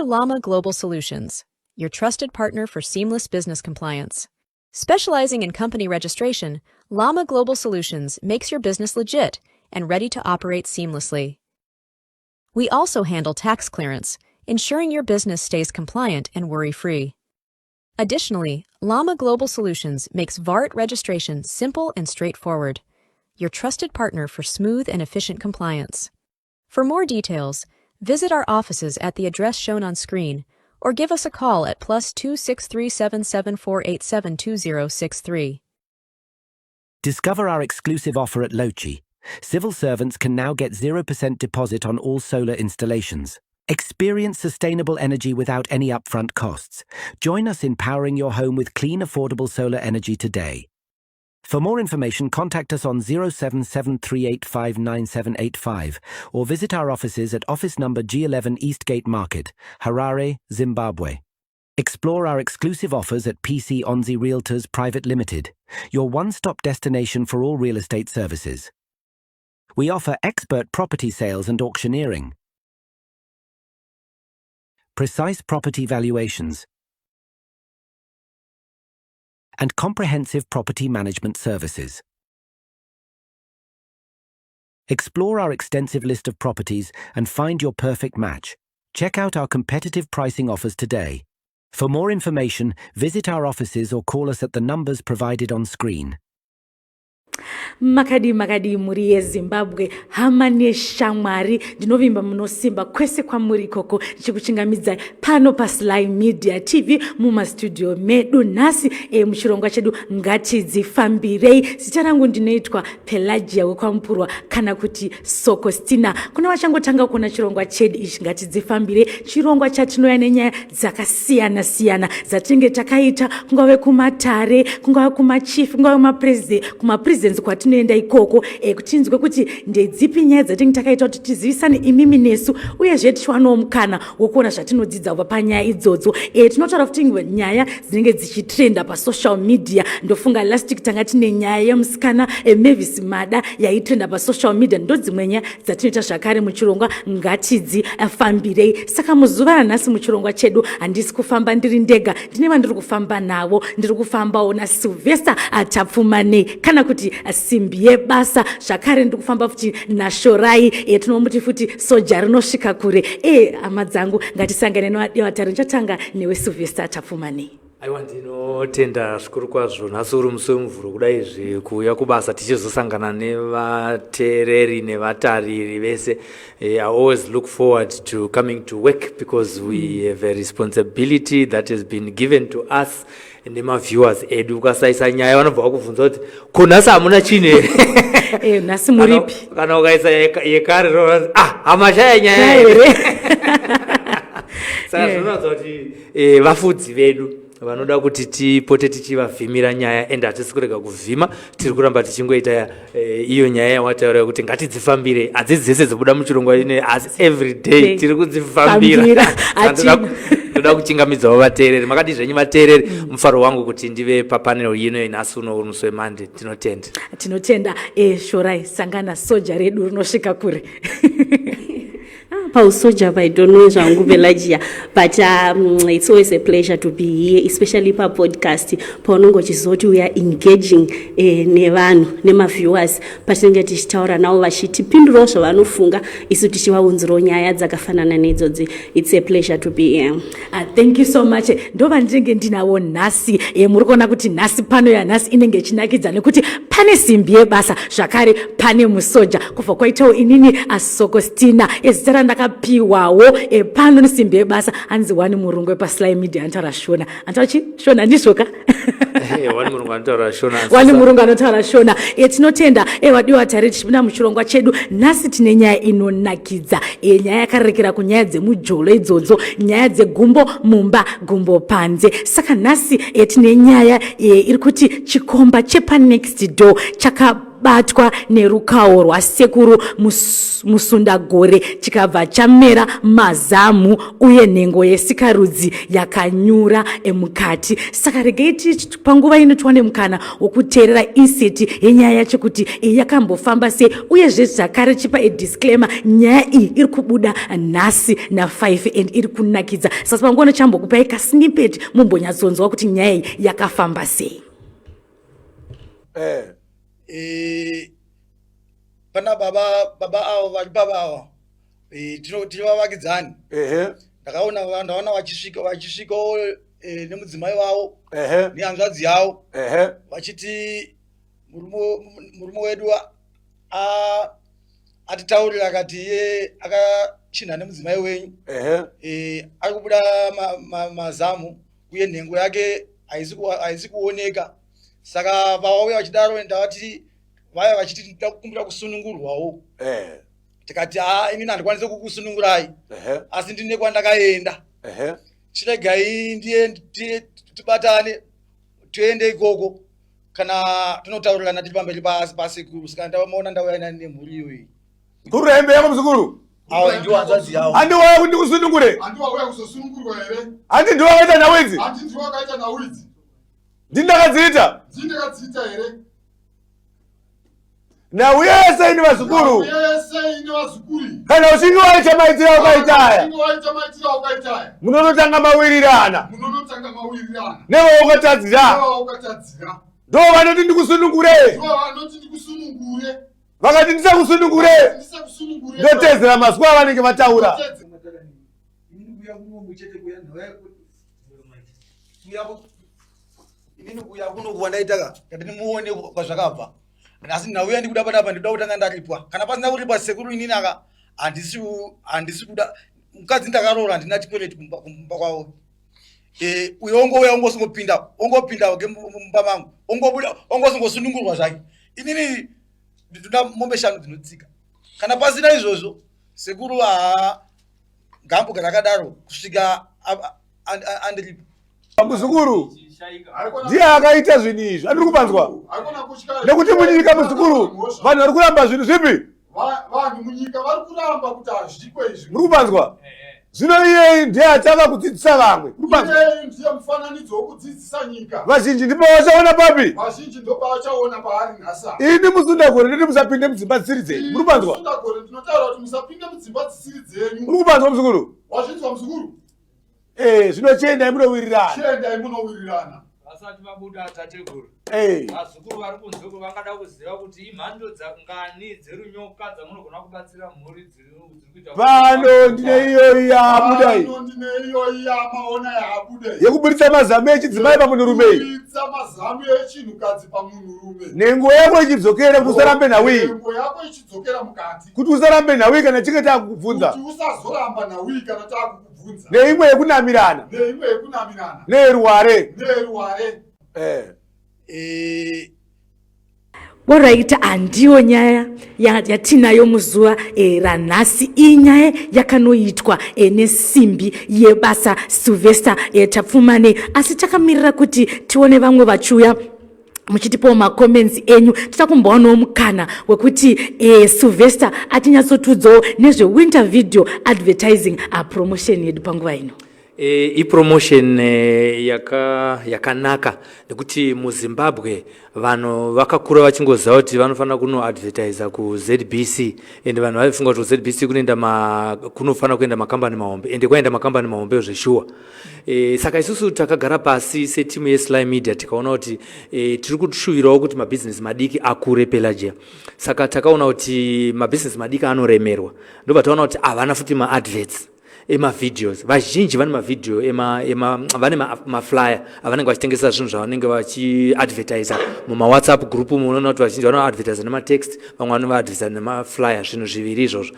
Llama Global Solutions, your trusted partner for seamless business compliance. Specializing in company registration, Llama Global Solutions makes your business legit and ready to operate seamlessly. We also handle tax clearance, ensuring your business stays compliant and worry-free. Additionally, Llama Global Solutions makes VART registration simple and straightforward, your trusted partner for smooth and efficient compliance. For more details, visit our offices at the address shown on screen or give us a call at +2 6377 487 2063. Discover our exclusive offer at Lochi. Civil servants can now get 0% deposit on all solar installations. Experience sustainable energy without any upfront costs. Join us in powering your home with clean, affordable solar energy today. For more information, contact us on 0773859785 or visit our offices at office number G11 Eastgate Market, Harare, Zimbabwe. Explore our exclusive offers at PC Onzi Realtors Private Limited, your one-stop destination for all real estate services. We offer expert property sales and auctioneering, precise property valuations, and comprehensive property management services. Explore our extensive list of properties and find your perfect match. Check out our competitive pricing offers today. For more information, visit our offices or call us at the numbers provided on screen. Makadi muri yeZimbabwe hama neshamwari ndinovimba munosimba kwese kwamuri koko chikuchingamidza pano pa Sly Media TV muma studio medu nasi muchirongwa chedu ngatidzifambirei. Zita rangu ndinoitwa Pelagia wekwamupurwa kana kuti Sokostina. Kuna vachangotanga kuona chirongwa chedu ichi ngatidzifambirei, chirongwa chatinoya nenyaya dzakasiyana siyana dzatinenge takaita, kungave kumatare, kungave kumachief, kungave kumapresidents kwatinoenda ikoko kutinzwe kuti ndedzipi nyaya dzatinenge takaita kuti tizivisane imimi nesu uyezve tichiwanawo mukana wokuona zvatinodzidza kubva panyaya idzodzo. Tinotaura kuti nyaya dzinenge dzichitrenda pasocial media. Ndofunga last week tanga tine nyaya yemusikana Mavis Mada yaitrenda pasocial media. Ndo dzimwe nyaya dzatinoita zvakare muchirongwa ngatidzifambirei. Saka muzuva ranhasi muchirongwa chedu handisi kufamba ndiri ndega, ndine vandiri kufamba navo. Ndiri kufambawo naSilvester atapfumane kana kuti simbi yebasa. Zvakare ndiri kufamba futi naShorai tinomuti futi soja rinosvika kure. Hama dzangu ngatisangane nevadevatari. Ndichatanga newe Silvester atapfumane. Aiwa, ndinotenda zvikuru kwazvo nhasi uri musi wemuvhuro kudai kuuya kubasa tichizosangana nevateereri nevatariri vese. I always look forward to coming to work because we have a responsibility that has been given to us nemaviewers edu. Ukasaisa nyaya vanobva vakubvunza kuti kunhasi hamuna chini here nhasi muripi, kana ukaisa yekare hamashaya nyaya here. Saka zvinoratidza kuti vafudzi vedu vanoda kuti tipote tichivavhimira nyaya, ende hatisi kurega kuvhima. Tiri kuramba tichingoita iyo nyaya yawataura kuti ngatidzifambire. Hadzisi dzese dzinobuda muchirongwa ine, asi every day tiri kudzifambira. Ndoda kuchingamidzawo vateereri. Makati zvenyu vateereri, mufaro wangu kuti ndive papanel ino nhasi uno uri musi weMonday. Tinotenda. Shorai, sangana soja redu rinosvika kure. Pausoja, I don't know zvangu Pelagia, but it's always a pleasure to be here, especially pa podcast paunongo chizoti we are engaging nevanhu nemaviewers patinenge tichitaura navo vachitipindurawo zvavanofunga isu tichivaunzirawo nyaya dzakafanana nedzodzi. It's a pleasure to be here. Thank you so much. Ndova ndinenge ndinawo nhasi muri kuona kuti nhasi pano yanhasi inenge ichinakidza nekuti pane simbi yebasa, zvakare pane musoja. Kubva kwaitawo inini aSokostina ezita randakapiwawo pano nesimbi yebasa. Hanzi wani murungu wepaSly Media anotaura Shona. Shona ndizvoka? Wani murungu anotaura Shona. Wani murungu anotaura Shona. Tinotenda vadiwatari tichipinda muchirongwa chedu. Nhasi tine nyaya inonakidza, nyaya yakarekera kunyaya dzemujolo idzodzo, nyaya dzegumbo mumba gumbo panze. Saka nhasi tine nyaya iri kuti chikomba chepa next door chakabatwa nerukawo rwasekuru musunda Gore chikabva chamera mazamu uye nhengo yesikarudzi yakanyura mukati. Saka regai panguva ino tiwane mukana wokuteerera inseti yenyaya yacho kuti yakambofamba sei, uyezve zvakare chipa disclaimer, nyaya iyi iri kubuda nhasi na5 and iri kunakidza. Sasa panguva chambokupai kasnippet mumbonyatsonzwa kuti nyaya iyi yakafamba sei. Pana baba avo vari baba ava tinovavakidzani. Ndakaona vanhu vachisvikawo nemudzimai wavo nehanzvadzi yavo vachiti murume wedu atitaurira akati iye akachinha nemudzimai wenyu ari kubuda mazamu uye nhengo yake haisi kuoneka. Saka vauya vachidaro ndavati vaya vachiti tinoda kukumbira kusunungurwawo. Tikati inini handikwanisi kukusunungurai asi ndine kwandakaenda. Chiregai tibatane tiende ikoko kana tinotaurirana tiri pamberi pasekuru. Saka ndamaona ndauya nani nemhuri iyoyi. Kuru hembe yako mzukuru? Awa ndiwo hanzvadzi yavo. Andi wauya kuti ndikusunungure? Andiwo wauya kuzosunungurwa here? Andi ndiwo wakaita nawidzi? Andi ndiwo wakaita nawidzi. Ndindakadziita? Ndindakadziita here? Na uyese ini vazukuru? Uyese ini vazukuru. Kana usingi waita maitira ukaitaya? Usingi waita maitira ukaitaya? Munonotanga mawirirana. Munonotanga mawirirana. Nevo ukatadzira. Nevo ukatadzira. Ndo vanoti ndikusunungure. Ndo vanoti ndikusunungure. Vakati ndisakusunungure. Ndisakusunungure. Ndotedzera mazuva avanenge vataura. Inini kuya kunokuwa ndaitaka kuti muone kwazvakabva. Asi ndauya ndikuda panapa ndinoda kutanga ndaripwa. Kana pasina kuripwa sekuru inini handisi kuda. Mukadzi ndakaroora handina chikwereti kumba kwavo. Uyo ongouya ongosingopinda mumba mangu. Ongosingosunungurwa zvake. Inini ndinoda mombe 5 dzinotsika. Kana pasina izvozvo sekuru ngambogara akadaro kusvika andiripa. Muzukuru ndiye akaita zvinhu izvi. Andiri kupanzwa nekuti munyika muzukuru vanhu vari kuramba zvinhu zvipi? Vanhu munyika vari kuramba kuti hazviko izvi. Muri kupanzwa? Zvino iye ndiye atava kudzidzisa vamwe. Iye ndiye mufananidzo wokudzidzisa nyika. Vazhinji ndipo vachaona papi? Vazhinji ndipo vachaona paari nhasa. Ini musunda Gore nditi musapinde mudzimba dzisiri dzenyu. Muri kupanzwa? Musunda Gore ndinotaura kuti musapinde mudzimba dzisiri dzenyu. Muri kupanzwa muzukuru? Wazvinzwa muzukuru? Zvino chiendai munowirirana. Chiendai munowirirana. Vasati vabuda tateguru. Vazukuru vari kunze vangada kuziva kuti imhando dzangani dzerunyoka dzamunogona kubatsira mhuri dziri kuita. Vano ndine iyoyi yabuda iyi. Vano ndine iyoyi yamaona yabuda iyi. Yekuburitsa mazamu echidzimai pamunhurume iyi. Kuburitsa mazamu echinhukadzi pamunhurume. Nhengo yako ichidzokera kuti usarambe nhawii. Nhengo yako ichidzokera mukati. Kuti usarambe nhawii kana tichinge takukubvunza. Kuti usazoramba nhawii kana takukubvunza. Neimwe yekunamirana. Neimwe yekunamirana. Neruware. Neruware. Alright, andiyo nyaya yatinayo muzuva ranhasi. Iyi nyaya yakanoitwa nesimbi yebasa Silvester tapfumane, asi takamirira kuti tione vamwe vachiuya muchitipawo macomments enyu. Titakumbawanawo mukana wekuti Silvester atinyatsotiudzawo nezvewinter video advertising promotion yedu panguva ino. Promotion yakanaka nekuti muZimbabwe vanhu vakakura vachingoziva kuti vanofanira kunoadvertisa kuZBC ende vanhu vaifunga kuti kuZBC kunofanira kuenda makambani mahombe ende kwaenda makambani mahombe zveshuwa. Saka isusu takagara pasi setimu yeSly Media tikaona kuti tiri kushuvirawo kuti mabhizinesi madiki akure Pelagia. Saka takaona kuti mabhizinesi madiki anoremerwa. Ndobva taona kuti havana futi maadverts videos. Vazhinji vane mavideo vane maflyer avanenge vachitengesa zvinhu zvavanenge vachiadvertisa mumawhatsapp group. Munoona kuti vazhinji vanoadvertisa nematext, vamwe vanoadvertisa nemaflyer, zvinhu zviviri izvozvo.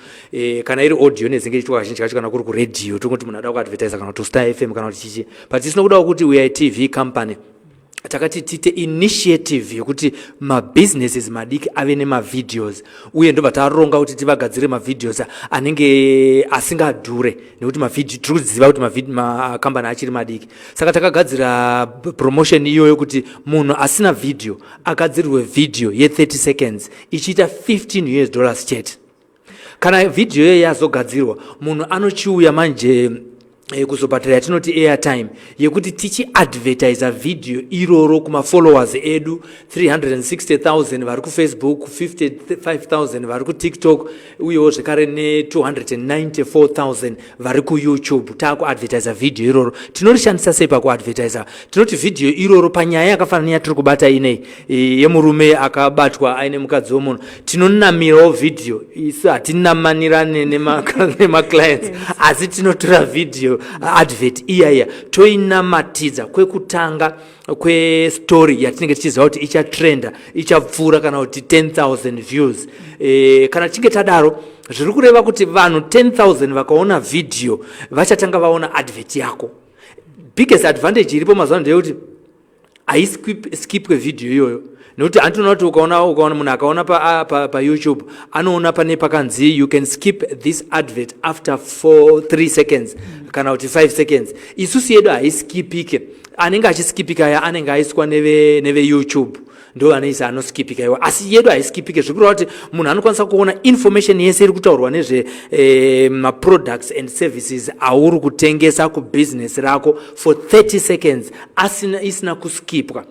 Kana iri audio nezinge ichitwa vazhinji kacho, kana kuri kuredhiyo tongoti munhu ada kuadvertisa kana kuti Star FM kana kuti chichi. But tisinokudawo kuti we are a TV company. takati tite initiative yokuti mabusinesses madiki ave nemavideos uye ndobva taronga kuti tivagadzire mavideos anenge asingadhure nekuti mavideo tiri kuziva kuti makambani achiri madiki. Saka takagadzira promotion iyoyo kuti munhu asina video agadzirirwe video ye30 seconds ichiita $15 chete. Kana video iyoyo yazogadzirwa munhu anochiuya manje kuzobhatira yatinoti airtime yekuti tichi advertise video iroro kuma followers edu 360,000 vari ku Facebook, 55,000 vari ku TikTok uyewo zvekare ne 294,000 vari ku YouTube. Taku advertise video iroro tinorishandisa sei paku advertise? Tinoti video iroro panyaya yakafanana yatiri kubata inei yemurume akabatwa aine mukadzi womunhu tinonamirawo video isu hatinamanirane nema clients asi tinotora video advert iyaya toinamatidza kwekutanga kwestory yatinenge tichiziva kuti ichatrenda ichapfuura kana kuti 10,000 views. Kana tichinge tadaro zviri kureva kuti vanhu 10,000 vakaona video vachatanga vaona advert yako. Biggest advantage iripo mazuva ndeyekuti aiskipwe video iyoyo nekuti andinoona kuti ukaona munhu akaona pa YouTube anoona pane pakanzi you can skip this advert after 3 seconds kana kuti 5 seconds. Isusu yedu haiskipike, anenge achiskipika ya anenge aiswa neve YouTube ndo anoisa anoskipika iwa, asi yedu haiskipike zvikureva kuti munhu anokwanisa kuona information yese iri kutaurwa nezve products and services auri kutengesa kubusiness rako for 30 seconds isina kuskipwa.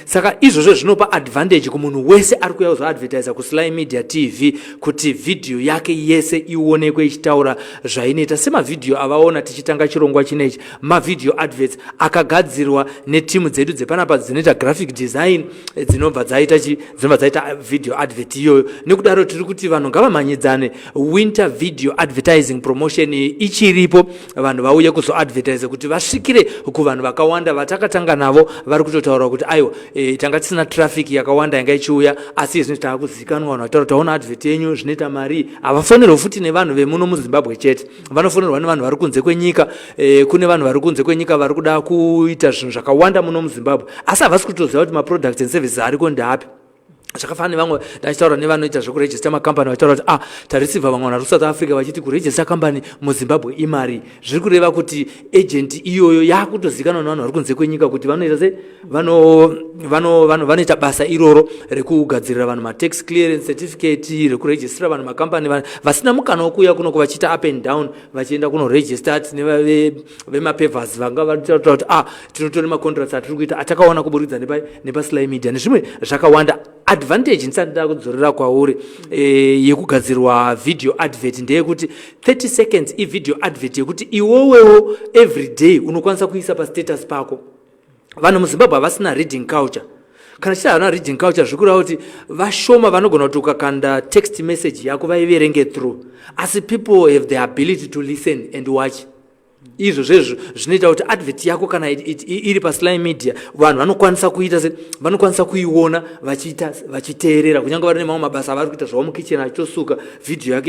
Saka izvozvo zvinopa advantage kumunhu wese ari kuuya kuzoadvertise kuSly Media TV kuti video yake yese ionekwe ichitaura zvainoita. Semavideo avaona tichitanga chirongwa chinechi, mavideo adverts akagadzirwa netimu dzedu dzepanapa dzinoita graphic design dzinobva dzaita video advert iyoyo. Nekudaro tiri kuti vanhu ngavamanyidzane winter video advertising promotion ichiripo, vanhu vauye kuzoadvertise kuti vasvikire kuvanhu vakawanda vatakatanga navo vari kutotaura kuti aiwa tanga tisina traffic yakawanda yanga ichiuya asi izvi taakuzikanwa vanhu vataura taona advert yenyu zvinoita mari. Havafonerwa futi nevanhu vemuno muZimbabwe chete, vanofonerwa nevanhu vari kunze kwenyika. Kune vanhu vari kunze kwenyika vari kuda kuita zvinhu zvakawanda muno muZimbabwe asi havasi kutoziva kuti maproducts and services ariko ndeapi. Zvakafanana vamwe ndachitaura nevanoita zvekurejista makambani vachitaura kuti tarisivha vamwe vari kuSouth Africa vachiti kurejista kambani muZimbabwe imari. Zviri kureva kuti agent iyoyo yakutozikanwa nevanhu vari kunze kwenyika kuti vanoita sei, vanoita basa iroro rekugadzirira vanhu matax clearance certificate, rekurejistira vanhu makambani vasina mukana wokuuya kunoko vachiita up and down vachienda kunoregister vemapavers vanga vachitaura kuti tinotora macontracts atiri kuita atakaona kuburikidza nepaSly Media nezvimwe zvakawanda. Advantage ndisati nda kudzorera kwauri yekugadzirwa video advert ndeyekuti 30 seconds video advert yekuti iwowewo every day unokwanisa kuisa pastatus pako. Vanhu muZimbabwe havasina reading culture. Kana chita havana reading culture zvikureva kuti vashoma vanogona kuti ukakanda text message yako vaiverenge through, asi people have the ability to listen and watch. Izvo zvezvo zvinoita kuti advert yako kana iri paSly Media vanhu vanokwanisa kuita vanokwanisa kuiona vachiteerera kunyange vari nemamwe mabasa avari kuita zvavo mukicheni achitosuka video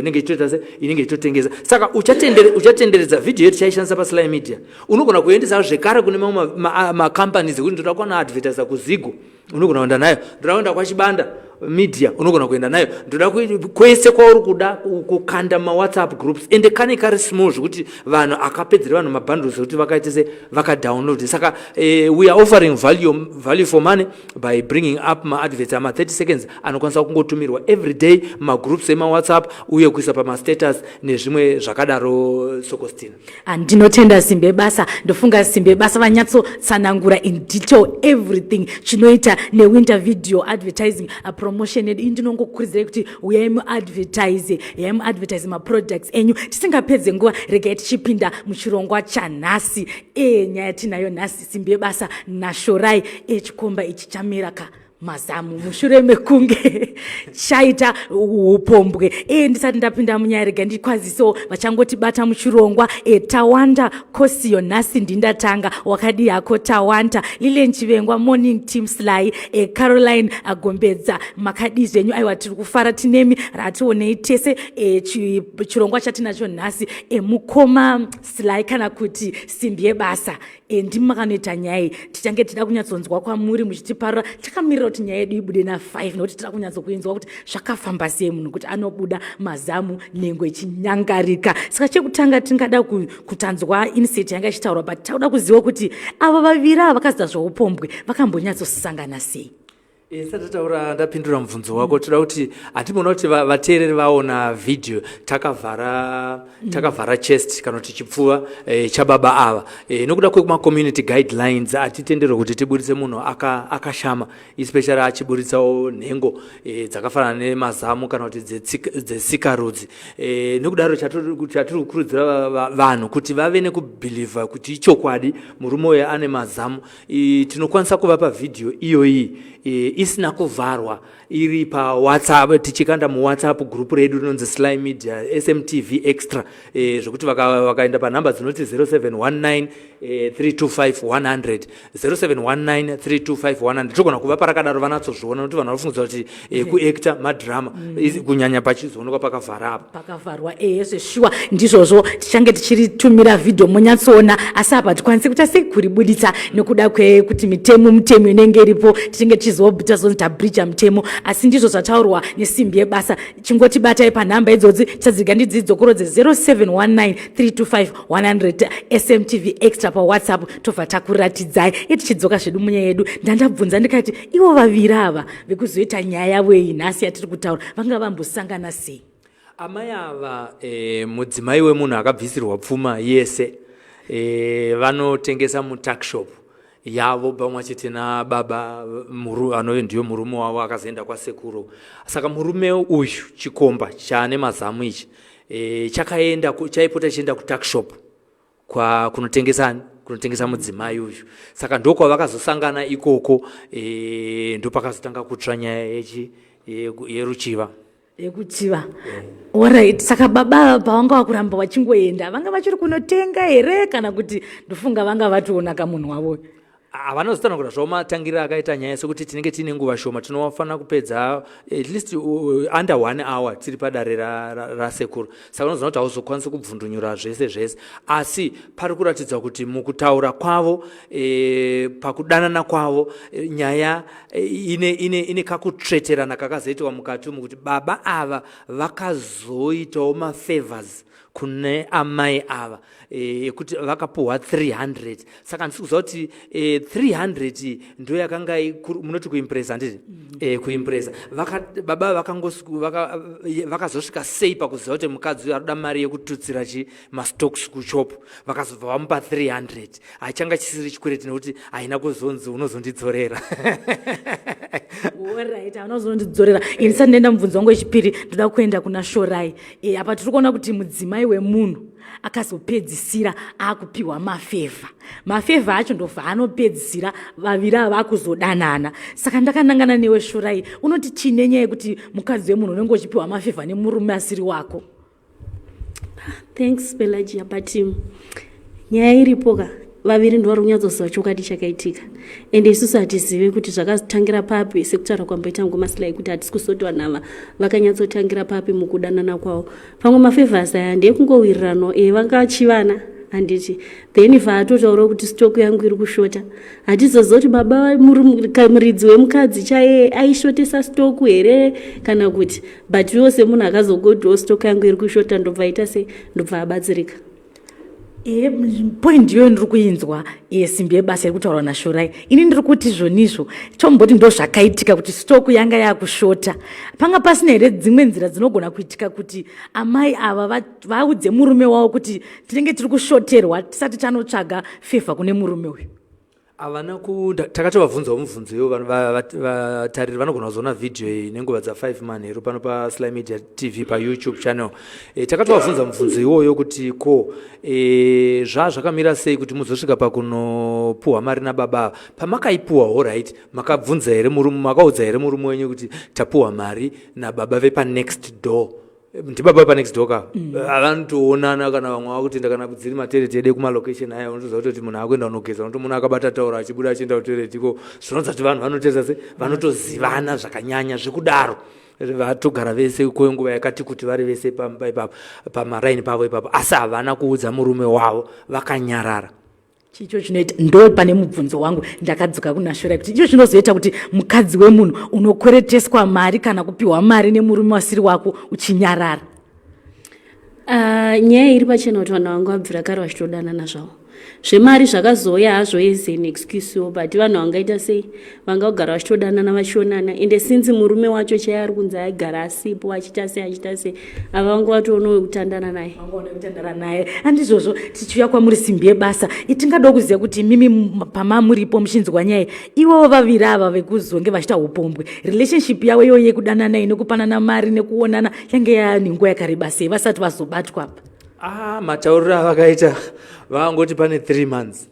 inenge ichitoita inenge ichitotengesa. Saka uchatenderedza video yedu chaishandisa paSly Media unogona kuendesa zvekare kune mamwe macompanies ekuti ndoda kuwana advertise kuZigo unogona kuenda nayo, ndoda kuenda kwaChibanda media unogona kuenda nayo, ndoda kwese kwauri kuda kukanda maWhatsApp groups ende kane kari small zvekuti vanhu akapedzera vanhu mabundles kuti vakaitese vakadownload. Saka we are offering value for money by bringing up maadverts ama 30 seconds anokwanisa kungotumirwa every day magroups emaWhatsApp uye kuisa pamastatus nezvimwe zvakadaro. Sokostina ndinotenda Simbe Basa, ndofunga Simbe Basa vanyatsotsanangura in detail everything chinoita newinter video advertising promotion yedu. Ndinongokurudzira kuti uyai muadvertise maproducts enyu tisingapedze nguva. Regai tichipinda muchirongwa chanhasi nyaya tinayo nhasi Simbe Basa nashorai Chikomba ichi chamiraka mazamu mushure mekunge chaita upombwe. Ndisati ndapinda munyaya rega ndikwaziso vachangotibata muchirongwa. Tawanda kosiyo nhasi ndindatanga wakadi yako Tawanda Lile Nchivengwa morning team Sly Caroline Agombedza makadi zvenyu aiwa tiri kufara tinemi rationei tese chirongwa chatinacho nhasi mukoma Sly kana kuti Simbe Basa ndimakanoita nyaya iyi tichange tida kunyatsonzwa kwamuri muchitiparura takamirira kuti nyaya yedu ibude na5 nokuti tida kunyatsokuinzwa kuti zvakafamba sei munhu kuti anobuda mazamu nhengo ichinyangarika. Saka chekutanga tingada kutanzwa inset yanga ichitaurwa but tauda kuziva kuti ava vaviri ava vakazita zveupombwe vakambonyatsosangana sei. Satataura ndapindura mubvunzo wako toda kuti hatimbona kuti vateereri vaona video takavhara chest kana kuti chipfuva chababa ava nokuda kwekuma community guidelines atitenderwa kuti tibuditse munhu akashama especially achiburitsawo nhengo dzakafanana nemazamu kana kuti dzesikarudzi. Nokudaro chatiri kukurudzira vanhu kuti vave nekubhilivha kuti ichokwadi murume uyu ane mazamu. Tinokwanisa kuvapa video iyoyi isina kuvharwa iri paWhatsApp, tichikanda muWhatsApp group redu rinonzi Sly Media SMTV extra zvokuti vakaenda panhamba dzinoti 0719 325 100 0719 325 100 togona kuvapa rakadaro vanatsozviona nokuti vanhu vafungudza kuti kuacta madrama kunyanya pachizoonekwa pakavhara apa pakavharwa. Yezve shuwa ndizvozvo tichange tichiritumira video munyatsoona, asi apa tikwanise kuti sei kuribuditsa nekuda kwekuti mitemo inenge iripo tichinge tichizobvita zoni tabridja mitemo, asi ndizvo zvataurwa nesimbi yebasa. Chingotibatai panhamba idzodzi tichadziga ndidzidzokorodze 0719 325 100 SMTV extra paWhatsApp tobva takuratidzai tichidzoka zvedu munyaya yedu. Ndandabvunza ndikati ivo vaviri ava vekuzoita nyaya yavo iyi nhasi yatiri kutaura vanga vambosangana sei? Amai ava mudzimai wemunhu akabvisirwa pfuma yese vanotengesa mutakshop yavo pamwe chete nababa anove ndiyo murume wavo akazoenda kwasekuru. Saka murume uyu Chikomba chaane mazamu ichi chaipota chienda kutakshop kunotengesa mudzimai uyu. Saka ndokwavakazosangana ikoko ndopakazotanga kutsva nyaya yeruchiva yekuchiva. Alright, saka baba pavanga vakuramba vachingoenda vanga vachiri kunotenga here kana kuti ndofunga vanga vatoona kamunhu wavo? Havanozitanwa kuti zvomatangirira akaita nyaya sekuti tinenge tiine nguva shoma, tinofanira kupedza at least under 1 hour tiri padare rasekuru. Saka unoziva kuti hauzokwanisi kubvundunyura zvese asi pari kuratidza kuti mukutaura kwavo pakudanana kwavo nyaya ine kakutsveterana kakazoitwa mukati umu kuti baba ava vakazoitawo mafavors kune amai ava ekuti vakapuhwa 300. Saka ndisi kuziva kuti 300 ndo yakanga munoti kuimpresa nditi kuimpresa baba vakazosvika sei pakuziva kuti mukadzi aroda mari yekututsira mastocks kushop vakazobva vamupa 300 achanga chisiri chikwereti nekuti haina kuzonzi unozondidzorera. Alright, unozondidzorera. Ini ndenda mubvunzo wangu wechipiri ndoda kuenda kuna Shorai. Apa tiri kuona kuti mudzimai wemunhu akazopedzisira akupiwa mafevha acho ndobva anopedzisira vaviri ava vakuzodanana. Saka ndakanangana newe Shorai, unoti chine nyaya yekuti mukadzi wemunhu unenge uchipiwa mafevha nemurume asiri wako? Thanks Pelagia, but nyaya iripoka vaviri ndo vari kunyatsoziva chokwadi chakaitika ende isusu hatizive kuti zvakazotangira papi. Sekutaura kwamboita ngomaSly kuti hatisi kusotiwa nava vakanyatsotangira papi mukudanana kwavo. Pamwe mafevhasi aya ndeekungowirirano vangachivana handiti then vaatotaura kuti stoku yangu iri kushota. Hatizoziva kuti baba muridzi wemukadzi chaiye aishotesa stoku here kana kuti, but iwo semunhu akazogotiwo stoku yangu iri kushota ndobva aita sei, ndobva abatsirika. Point iyo ndiri kuinzwa simbi yebasa iri kutaurwa naShorai. Ini ndiri kuti zvonizvo tomboti ndo zvakaitika kuti stoku yanga yakushota. Panga pasina here dzimwe nzira dzinogona kuitika kuti amai ava vaudze murume wavo kuti tinenge tiri kushoterwa tisati tanotsvaga fevha kune murume uyu? Havana takatovabvunzawo mubvunzo iyo vatariri vanogona kuzoona video iyi nenguva dza5 manheru pano paSlyMedia TV paYouTube channel. Takatovabvunza mubvunzo iwoyo kuti ko zvakamira sei kuti muzosvika pakunopuhwa mari nababa. Pamakaipuhwa alright, makabvunza here makaudza here murume wenyu kuti tapuhwa mari nababa vepanext door? Ndibaba vepanext door ka havanotoonana kana vamwe vakutenda kana dziri matereti ede kumalocation aya unotoziva kuti munhu akuenda kunogeza unoto munhu akabata taura achibuda achienda kutereti ko zvinonza kuti vanhu vanoteza se vanotozivana zvakanyanya zvekudaro vatogara vese kwenguva yakati kuti vari vese pamba ipapo pamaraini pavo ipapo asi havana kuudza murume wavo vakanyarara. chicho chinoita ndo pane mubvunzo wangu ndakadzoka kuna Shora kuti icho chinozoita kuti mukadzi wemunhu unokwereteswa mari kana kupiwa mari nemurume wasiri wako uchinyarara. Nyaya iri pachena kuti vanhu vanga vabvira kare vachitodanana zvavo. Zvemari zvakazoya hazvo is an excuse, but vanhu vangaita sei vangagara vachitodanana vachionana, ende since murume wacho chaiye ari kunzi aigara asipo achita sei ava vanga vatoonawo kutandana naye. Handizvozvo tichiuya kwamuri simbi yebasa itingada kuziva kuti mimi pamamuripo muchinzwa nyaya ivo vaviri ava vekuzonge vachiita upombwe relationship yavo iyoyo yekudanana inokupanana mari nekuonana yange yanenguva yakareba sei vasati vazobatwa apa? Matauriro avakaita vangoti pane 3 months.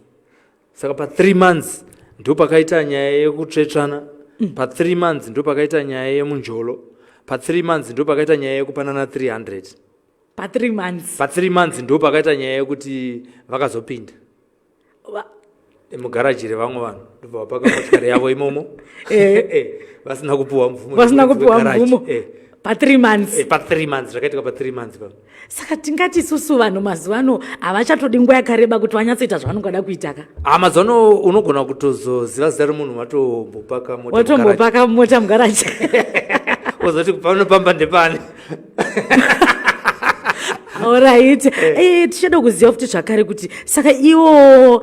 Saka pa 3 months ndo pakaita nyaya yekutsvetsvana. Pa 3 months ndo pakaita nyaya yemunjolo. Pa 3 months ndo pakaita nyaya yekupanana 300. Pa 3 months. Pa 3 months ndo pakaita nyaya yekuti vakazopinda mugaraji revamwe vanhu ndobva vapaka motikari yavo imomo vasina kupuwa mvumo. Pa 3 months. Pa 3 months zvakaitika pa 3 months pa. Saka tingati isusu vanhu mazuvano havachatodi nguva yakareba kuti vanyatsoita zvavanongada kuita ka. Mazano unogona kutozoziva zita remunhu watombopaka mota. Watombopaka mota mugaraji. Wozoti panopamba ndepani. Alright. Tichada kuziva futi zvakare kuti saka ivo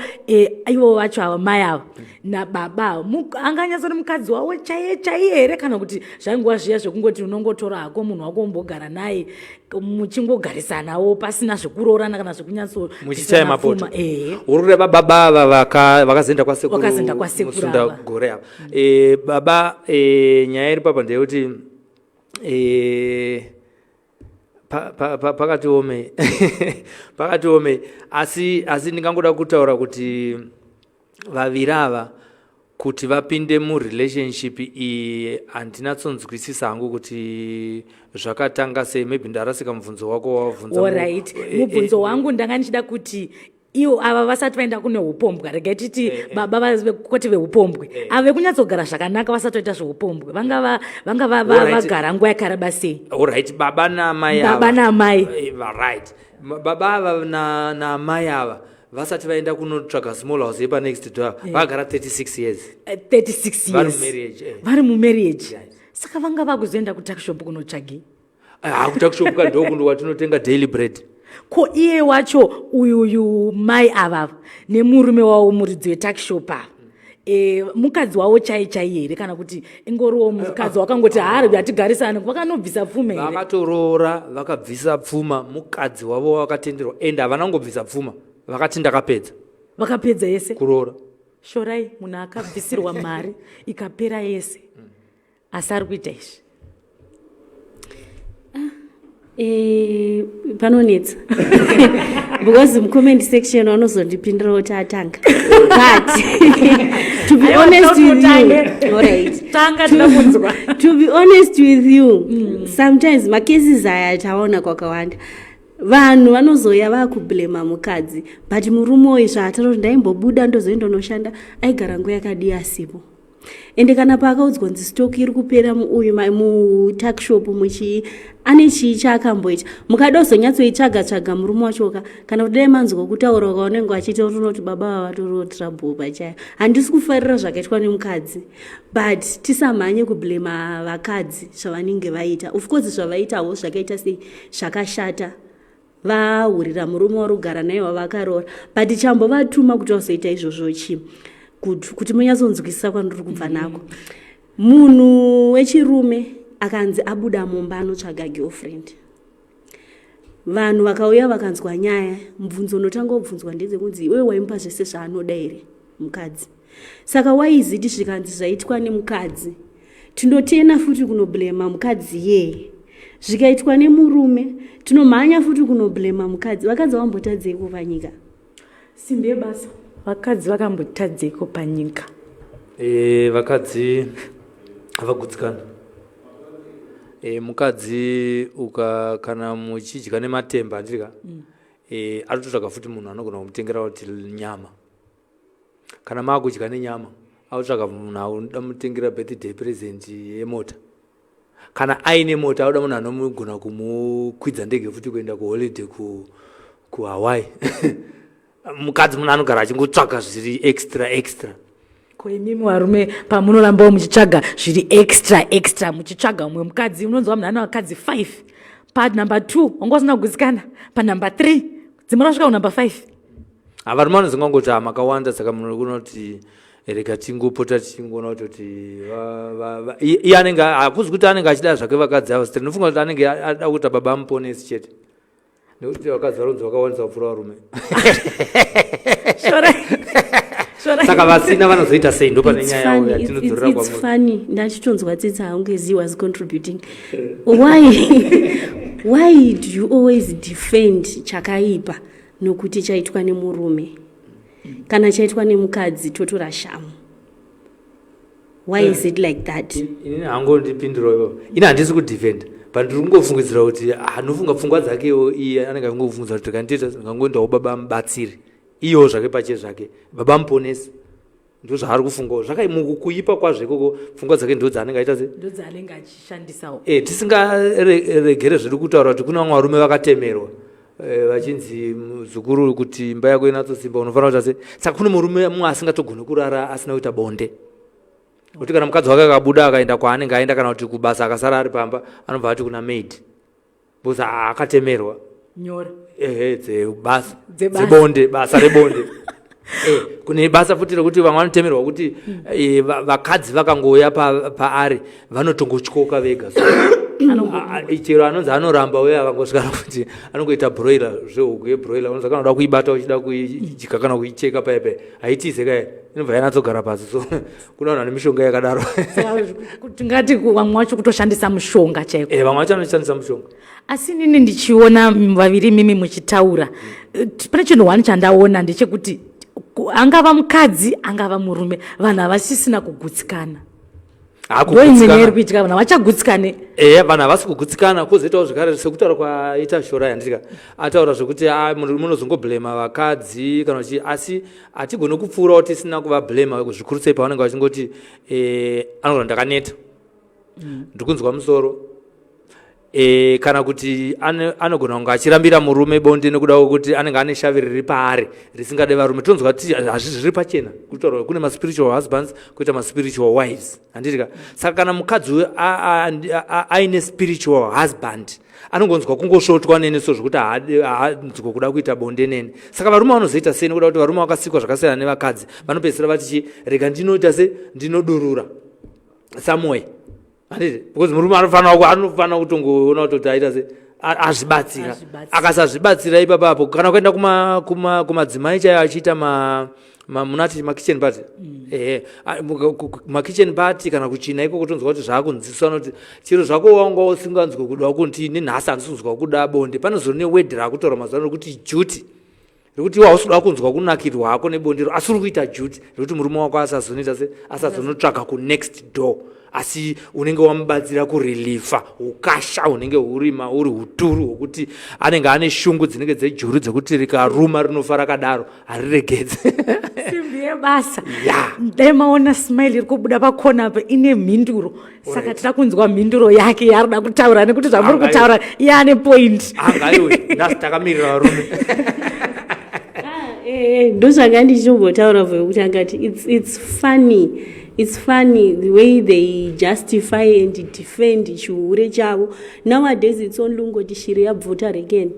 vacho ava mai ava nababa anganyatsori mukadzi wavo chaiye here kana kuti zvainguva zviya zvekungoti unongotora hako munhu wako umbogara naye muchingogarisanawo pasina zvekuroorana kana zvekunyatso muchichaya mapoto. Uri kureva baba ava vakazoenda kwasekuru musunda Gore ava. Baba nyaya iri papa ndeyekuti pakati ome asi ndingangoda kutaura kuti vaviri ava kuti vapinde murelationship iyi handinatsonzwisisa hangu kuti zvakatanga sei. Maybe ndarasika mubvunzo wako wavhunza. Alright. Mubvunzo wangu ndanga ndichida kuti ivo ava vasati vaenda kune upombwe, rega titi baba vakoti veupombwe ava vekunyatsogara zvakanaka vasati vaita zveupombwe vanga vagara nguva yakareba sei? Alright, baba namai right. Baba ava namai ava vasati vaenda kunotsvaga small house yepa next door vagara 36 years. 36 years vari mumarriage. Saka vanga vakuzoenda kutakshop kunotsvagi? Kutakshop kadhoku ndo watinotenga daily bread. Ko iye wacho uyu mai avava nemurume wavo muridzi wetakshop ava mukadzi wavo chai here kana kuti ingoriwo mukadzi wakangoti hari yatigarisane vakanobvisa pfuma here? Vakatoroora vakabvisa pfuma. Mukadzi wavo wakatenderwa ende havanangobvisa pfuma vakati ndakapedza. Vakapedza yese kuroora. Shorai munhu akabvisirwa mari ikapera yese asi ari kuita izvi panonetsa because mucomment section vanozondipindira kuti atanga but to be honest with you, alright, to be honest with you, sometimes macases aya taona kwakawanda vanhu vanozoya vakublema mukadzi but murume uyu zvaataro ndaimbobuda ndozoenda noshanda aigara nguva yakadii asipo. Ende kana pakaudzwa nzi stock iri kupera uyu mutakshop ane chii chaakamboita mukada kuzonyatsoitsvaga murume wachoka kana kuti dai manzwa kutaura kwaunenge achiita unoti baba vatoriwo trouble pachayo. Handisi kufarira zvakaitwa nemukadzi but tisamhanye kublema vakadzi zvavanenge vaita. Of course zvavaitawo zvakaita sei zvakashata vahurira murume wari kugara naye wavakaroora but chambovatuma kuti vazoita izvozvo chii kuti munyatsonzwisisa kwandiri kubva nako. Munhu wechirume akanzi abuda mumba anotsvaga girlfriend, vanhu vakauya vakanzwa nyaya, mubvunzo unotanga kubvunzwa ndedzekunzi iwe waimupa zvese zvaanoda here mukadzi? Saka waiziti zvikanzi zvaitwa nemukadzi tinotena futi kunoblema mukadzi ye, zvikaitwa nemurume tinomhanya futi kunoblema mukadzi. Vakadzi vambotadzeiko panyika? Simbi yebasa vakadzi vakambotadzeiko panyika? Vakadzi havagutsikana. Mukadzi kana muchidya nematemba andirika aritotsvaga futi munhu anogona kumutengera kuti nyama. Kana maakudya nenyama autsvaga munhu anoda mutengera birthday present yemota. Kana aine mota auda munhu anomugona kumukwidza ndege futi kuenda kuholiday kuHawaii. mukadzi munhu anogara achingotsvaga zviri extra koimimi varume pamunorambawo muchitsvaga zviri extra muchitsvaga mumwe mukadzi unonzwa munhu ana vakadzi 5 panumber 2 wanga usina kugutsikana panumber 3 dzimwe rasvika kunumber 5 varume vanozingangoti makawanda saka munhu kunoti rega tingopota tichingoona kuti iye anenge hakuzi kuti anenge achida zvake vakadzi avo site ndinofunga kuti anenge ada kuita baba amuponesi chete nekuti vakadzi varonzi vakawandisa kupfuura varume saka vasina vanozoita sei ndo pane nyaya yavo yatinodzorera it's funny ndachitonzwa tsitsa hangu as he was contributing why do you always defend chakaipa nokuti chaitwa nemurume kana chaitwa nemukadzi totora shamu? Why is it like that? Inini hango ndipindiro ivo ini handisi kudefend but ndiri kungofungidzira kuti anofunga pfungwa dzakewo iye anenge achingofungidzira kuti kandiita ngangoendawo baba mubatsiri iyewo zvake pache zvake baba muponesi ndo zvaari kufungawo zvakaimukuipa kwazvekoko pfungwa dzake ndo dzaanenge aita se ndo dzaanenge achishandisawo tisingaregere zviri kutaura kuti kuna vamwe varume vakatemerwa vachinzi zukuru kuti imba yako inatsosimba unofanira kuita se saka kune murume mumwe asingatogoni kurara asina kuita bonde kuti kana mukadzi wake akabuda akaenda kwaanenge aenda kana kuti kubasa akasara ari pamba anobva ati kuna maid because akatemerwa nyora basa dzebonde basa rebonde kune basa futi rekuti vamwe vanotemerwa kuti vakadzi vakangouya paari vanotongotyoka vega chero anonzi anoramba uye akangosvikana kuti anongoita broiler zvehuku yebroiler unonzi akanoda kuibata uchida kuidya kana kuicheka paipai haitize kaya inobva yanatsogara pasi so kuna vanhu vane mishonga yakadaro tingati vamwe vacho kutoshandisa mushonga chaiko vamwe vacho vanoshandisa mushonga asi nini ndichiona vaviri mimi muchitaura pane chinhu hwani chandaona ndechekuti angava mukadzi angava murume vanhu havasisina kugutsikana ndoimwe iri kuitika vanhu havachagutsikane vanhu havasi kugutsikana kwozoitawo zvekare sekutaura kwaita shora yandika ataura zvekuti munozongoblema vakadzi kana asi hatigoni kupfuurawo tisina kuvablema zvikuru sei pavanenge vachingoti anogona ndakaneta ndikunzwa musoro kana kuti anogona kunge achirambira murume bonde nekuda kwekuti anenge ane shaviri riri paari risingade varume tonzwa kuti hazvizvi zviri pachena kutaura kune maspiritual husbands kuita maspiritual wives handitika saka kana mukadzi aine spiritual husband anongonzwa kungoshotwa nene so zvekuti haanzwa kuda kuita bonde nene saka varume vanozoita sei nekuda kuti varume vakasikwa zvakasiyana nevakadzi vanopedzisira vatichi rega ndinoita se ndinodurura samoya handiti because murume anofanira kutongoona kuti aita se azvibatsira akasazvibatsira ipapapo kana kuenda kumadzimai chaiyo achiita munati makitchen party makitchen party kana kuchina iko kutonzwa kuti zvaakunzisana kuti chiro zvako wanga usinganzwe kuda kuti nenhasi handisinzwa kuda bonde panozori newedhi rakutaura mazuva rekuti juti rekuti iwe hausi kuda kunzwa kunakirwa hako nebondero asi uri kuita juti rekuti murume wako asazonoita se asazonotsvaga kunext door asi unenge wamubatsira kurelifa ukasha unenge uri huturu hwokuti anenge ane shungu dzinenge dzejuru dzekuti rikaruma rinofa rakadaro hariregedze simbi yebasa dai maona smile iri kubuda pakona apa ine mhinduro saka tira kunzwa mhinduro yake yaarida kutaura nekuti zvamuri kutaura iye ane point angaiwe nhasi takamirira varume ndozvanga ndichimbotaura vekuti angati it's funny the way they justify and defend chihure chavo. Nowadays it's only ngoti shiri yabvuta again.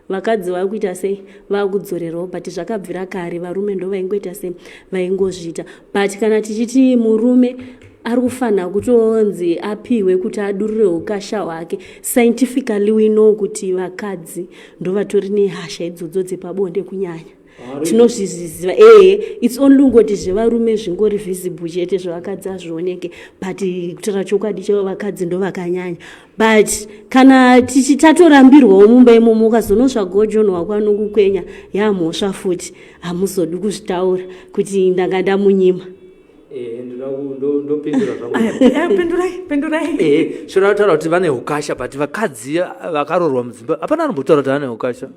Vakadzi vakuita sei vakudzorerawo but zvakabvira kare varume ndo vaingoita sei vaingozvita. But kana tichiti murume ari kufanira kutonzi apiwe kuti adurure ukasha hwake, scientifically we know kuti vakadzi ndo vatori nehasha idzodzo dzepabonde kunyanya. Tinozviziva it's only ngoti zvevarume zvingori visible chete zvavakadzi azvioneke but kutaura chokwadi chevakadzi ndo vakanyanya. But kana tichitorambirwawo mumba imomo ukazonosvaga John wako anokukwenya yamhosva futi hamuzodi kuzvitaura kuti ndanga ndamunyima. Pendurai shora kutaura kuti vane ukasha but vakadzi vakarorwa mudzimba hapana anombotaura kuti vane ukasha.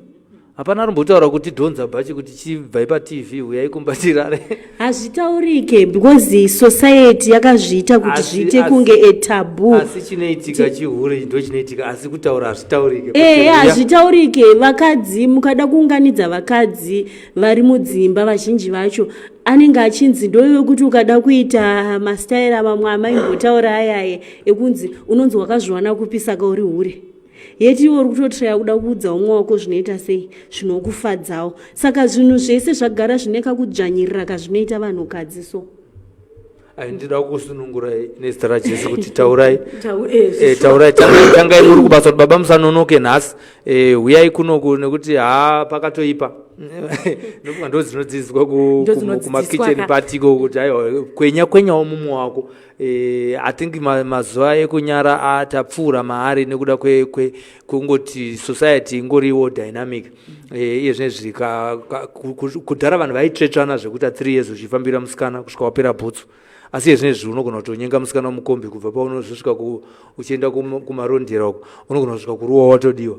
hapana arombotaura kuti dhonza bhachi kuti chibva paTV uyai kumbatirare. Hazvitaurike because society yakazviita kuti zviite kunge etabu. Asi chinoitika chihure ndo chinoitika asi kutaura hazvitaurike. Hazvitaurike. Vakadzi mukada kuunganidza vakadzi vari mudzimba vazhinji vacho anenge achinzi ndoiwe kuti ukada kuita mastaira mamwe amaimbotaura ayaye ekunzi unonzi wakazviwana kupisa kauri hure. Yeti uri kutotraya kuda kuudza umwe wako zvinoita sei zvinokufadzawo. Saka zvinhu zvese zvagara zvineka kudzvanyirira kazvinoita vanhukadzi so. Ndida kusunungura nezita raJesu kuti taurai. Taurai tangai muri kubasa kuti baba musanonoke nhasi. Uyai kunoku nekuti pakatoipa. Ndofunga ndo dzinodzidziswa kuma kitchen party kuti ayo kwenyawo mumo wako. I think mazuva ekunyara atapfuura maari nekuda kungoti society ingoriwo dynamic. Izvezvi zvika kudhara vanhu vaitsvetsvana zvekuti 3 years uchifambira musikana kusvika wapera bhutsu. Asi izvezvi unogona kutonyenga musikana mukombi kubva paunozvosvika uchienda kumarondera uko unogona kusvika kuruwa watodiwa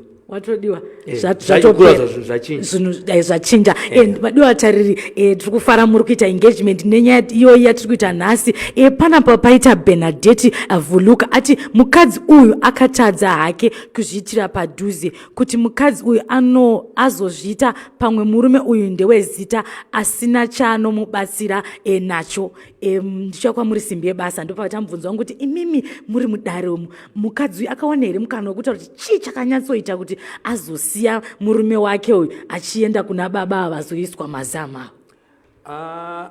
zvachinja vadiwa vatariri tiri kufara muri kuita engagement nenyaya iyoyi yatiri kuita nhasi. Panapa paita Bernadette avhuluka ati mukadzi uyu akatadza hake kuzviitira padhuze kuti mukadzi uyu azozviita pamwe murume uyu ndewezita asina chaanomubatsira nacho. Ndichakwa muri simbi yebasa ndopavatamubvunzwa kuti imimi muri mudare umu mukadzi uyu akaona here mukana wekuta kuti chii chakanyatsoita kuti azosiya murume wake uyu achienda kuna baba avazoiswa mazamu.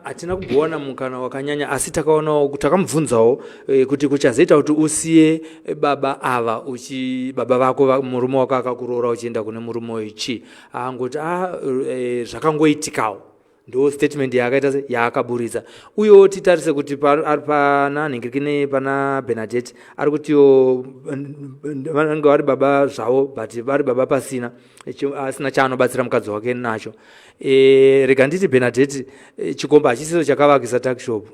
Hatina kuona mukana wakanyanya asi takamubvunzawo kuti kuchazoita kuti usiye baba ava baba vako murume wako akakuroora uchienda kune murume uyu angoti zvakangoitikawo. Ndo statement yakaita yaakaburitsa. Uyo titarise kuti pana ningirikine pana Bernadette ari kuti vanenge vari baba zvavo but vari baba pasina asina chaanobatsira mukadzi wake nacho. Rega nditi Bernadette Chikomba hachisiso chakavakisa tuckshop.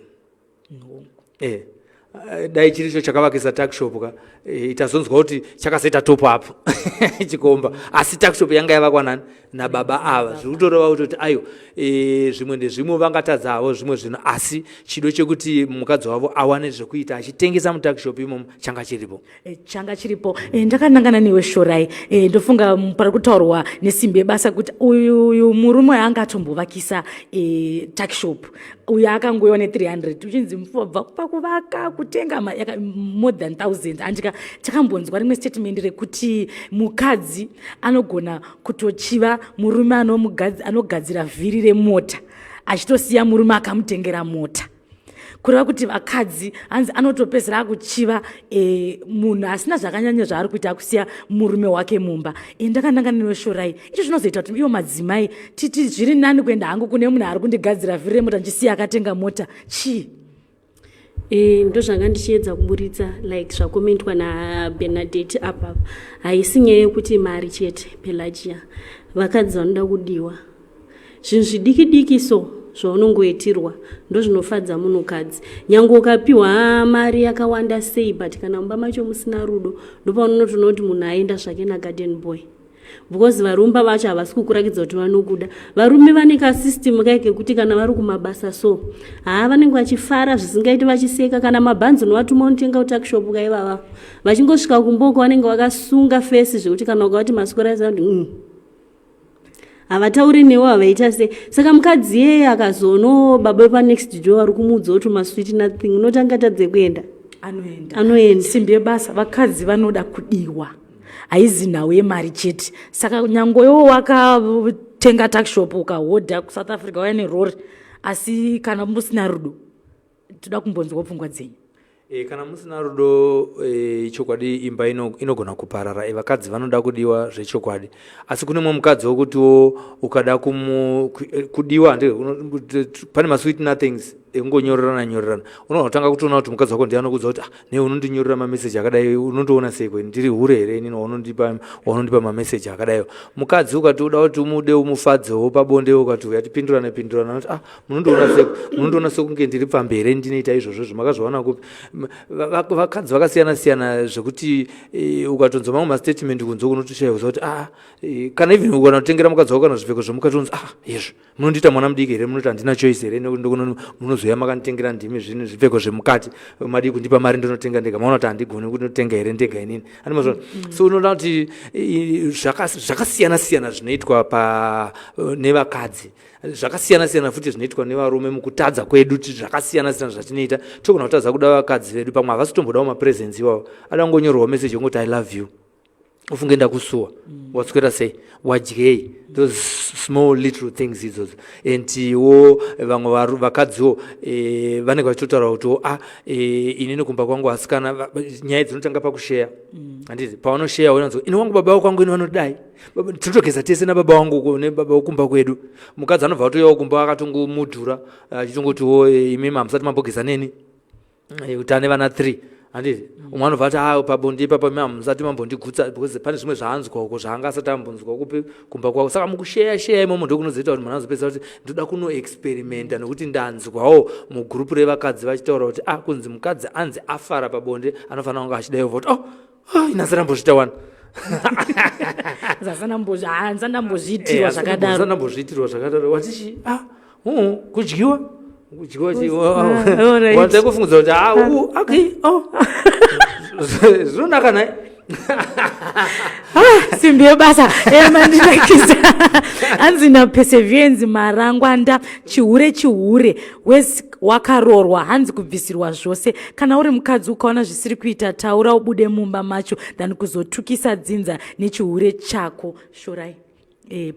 Dai chiricho chakavakisa tuckshop ka itazonzwa kuti chakasaita top up Chikomba asi tuckshop yanga yavakwa nani nababa ava zvikutoreva kuti ayo zvimwe ndezvimwe vangatadzawo zvimwe zvino asi chido chekuti mukadzi wavo awane zvekuita achitengesa mutuckshop imomo changa chiripo. Ndakanangana newe Shorai ndofunga pari kutaurwa nesimbi yebasa kuti uyu murume angatombovakisa tuckshop uyu akangoiwa ne300 uchinzi mufobva pakuvaka kutenga more than 1000. Andika takambonzwa rimwe statement rekuti mukadzi anogona kutochiva murume anogadzira vhiri remota achitosiya murume akamutengera mota. Kureva kuti vakadzi hanzi anotopedzera akuchiva munhu asina zvakanyanya zvaari kuita akusiya murume wake mumba. Ndakanangana newe Shorai icho zvinozoita kuti iwo madzimai titi zviri nani kuenda hangu kune munhu ari kundigadzira vhiri remota ndichisiya akatenga mota chii. Ndo zvanga ndichiedza kuburitsa like zvakomentwa naBernadette apa haisi nyaya yekuti mari chete Pelagia. Vakadzi vanoda kudiwa zvinhu zvidiki so zvaunongoitirwa ndo zvinofadza munhukadzi. Nyange ukapiwa mari yakawanda sei but kana mumba macho musina rudo ndopaunotoona kuti munhu aenda zvake nagarden boy because varumba vacho havasi kukurakidza kuti vanokuda. Varume vane kasystem kaike kuti kana vari kumabasa so vanenge vachifara zvisingaiti vachiseka kana mabhanzi unovatuma unotenga tuckshop kaivava vachingosvika kumboko vanenge vakasunga fesi zvekuti kana ukavati masikoraisa kuti havatauri newo havaita sei. Saka mukadzi yeye akazono baba panext door ari kumudza kuti masweet nothing unotanga tadze kuenda anoenda. Simbi yebasa vakadzi vanoda kudiwa haizi nhau yemari chete. Saka nyangoyo wakatenga tuckshop ukahodha kuSouth Africa waya nerori asi kana musina rudo toda kumbonzwa pfungwa dzenyu. Kana musina rudo chokwadi imba inogona kuparara. Vakadzi vanoda kudiwa zvechokwadi asi kune mumwe mukadzi wokuti ukada kudiwa pane masweet nothings nyorerana unotanga kutoona kuti mukadzi wako ndiye anokudza kuti ne unondinyorera mameseji akadai unondoona sei kweni ndiri hure here inini waunondipa mameseji akadai mukadzi ukati uda kuti umude umufadzewo pabonde ukati uyatipindurana kuti munondoona sekunge ndiri pambere ndinoita izvozvo makazvaona kupi vakadzi vakasiyana zvekuti ukatonzwa mamwe mastatement kunze kunotoshayiwa kuti kana even ukana kutengera mukadzi wako kana zvipfeko zvomukatonzi izvo munondiita mwana mudiki here munoti handina choice here munozoya makanditengera ndimi zvino zvipfeko zvemukati madi kundipa mari ndonotenga ndega maona kuti handigoni kunotenga here ndega inini so unoda kuti zvakasiyana zvinoitwa nevakadzi zvakasiyana futi zvinoitwa nevarume mukutadza kwedu zvakasiyana zvatinoita togona kutadza kuda vakadzi vedu pamwe havasi tombodawo mapresence iwawo adangonyorerwa message yongoti I love you ufunge ndakusuwa watswera sei wadyei those small little things idzodzo and vamwe vakadziwo vanenge vachitotaura kuti inini kumba kwangu asikana nyaya dzinotanga pakusheya handiti pavanosheya unanzi ini wangu baba kwangu ini vanodai tinotogeza tese nababa wangu nebaba wokumba kwedu mukadzi anobva atoyawo kumba akatongomudhura achitongotiwo imi hamusati mambogeza neni kuti ane vana 3 handiti umwe anobva ati pabonde ipapa musati mambondigutsa because pane zvimwe zvaanzwa uko zvaanga asati ambonzwa kupi kumba kwako saka mukusheya imomo ndokunozoita kuti munhu anozopedzisa kuti ndoda kunoexperimenta nokuti ndanzwawo mugurupu revakadzi vachitaura kuti kunzi mukadzi anzi afara pabonde anofanira kunge achidaiwa kuti inasarambozvita wana zvanambozviitirwa zvakadaro watichi kudyiwa wanze kufungudza kuti zvinonaka naye simbi yebasa emandinakisa hanzi naperseverance marangwanda chihure wakarorwa hanzi kubvisirwa zvose kana uri mukadzi ukaona zvisiri kuita taura ubude mumba macho than kuzotukisa dzinza nechihure chako shorai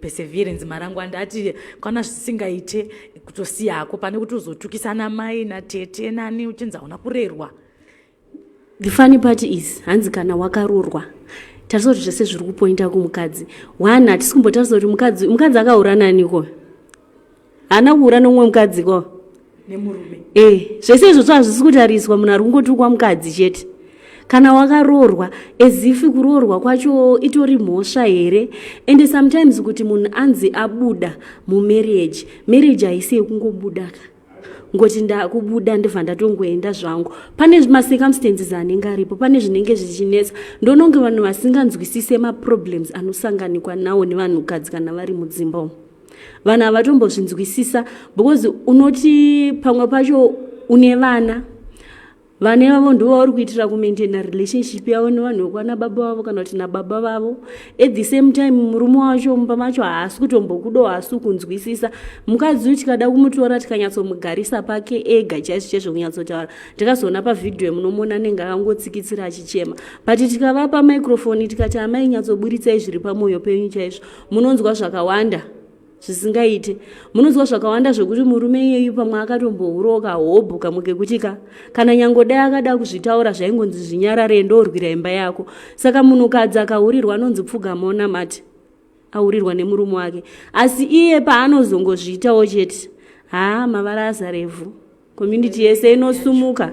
perseverance marangwanda ati kana zvisingaite kutosiyako pane kuti uzotukisa namai natete nani uchinzi hauna kurerwa. The funny part is hanzi kana wakarorwa tarisa kuti zvese zviri kupointa kumukadzi one hatisi kumbotarisa kuti mukadzi akaura naniko haana kuura nomumwe mukadzi ko nemurume zvese izvozvo hazvisi kutariswa munhu ari kungotukwa mukadzi chete kana wakarorwa ezifi kuroorwa kwacho itori mhosva here and sometimes kuti munhu anzi abuda mumarriage haisi yekungobudaka ngoti ndakubuda ndibva ndatongoenda zvangu pane macircumstances anenge aripo pane zvinenge zvichinetsa ndononge vanhu vasinganzwisise maproblems anosanganikwa nawo nevanhukadzi kana vari mudzimba umo vanhu havatombozvinzwisisa because unoti pamwe pacho une vana ivavo ndo vauri kuitira kumaintaina relationship yavo nevanhu vekwana baba vavo kana kuti nababa vavo at the same time murume wacho mumba macho haasi kutombokudawo haasi kunzwisisa mukadzi tikada kumutora tikanyatsomugarisa pake ega chaizvo kunyatsotaura takazoona pavhidhiyo yemunomuona anenge akangotsikitsira achichema but tikavapa microfoni tikati amai nyatsoburitsai zviri pamwoyo penyu chaizvo munonzwa zvakawanda zvisingaite munonzwa zvakawanda zvokuti murume iyeyu pamwe akatombohuroka hobhuka mukekutika kana nyangodai akada kuzvitaura zvaingonzi zvinyarare ndorwira imba yako saka munhukadzi akaurirwa anonzi pfugamawo namati aurirwa nemurume wake asi iye paanozongozviitawo chete mavara azarevhu community yese inosumuka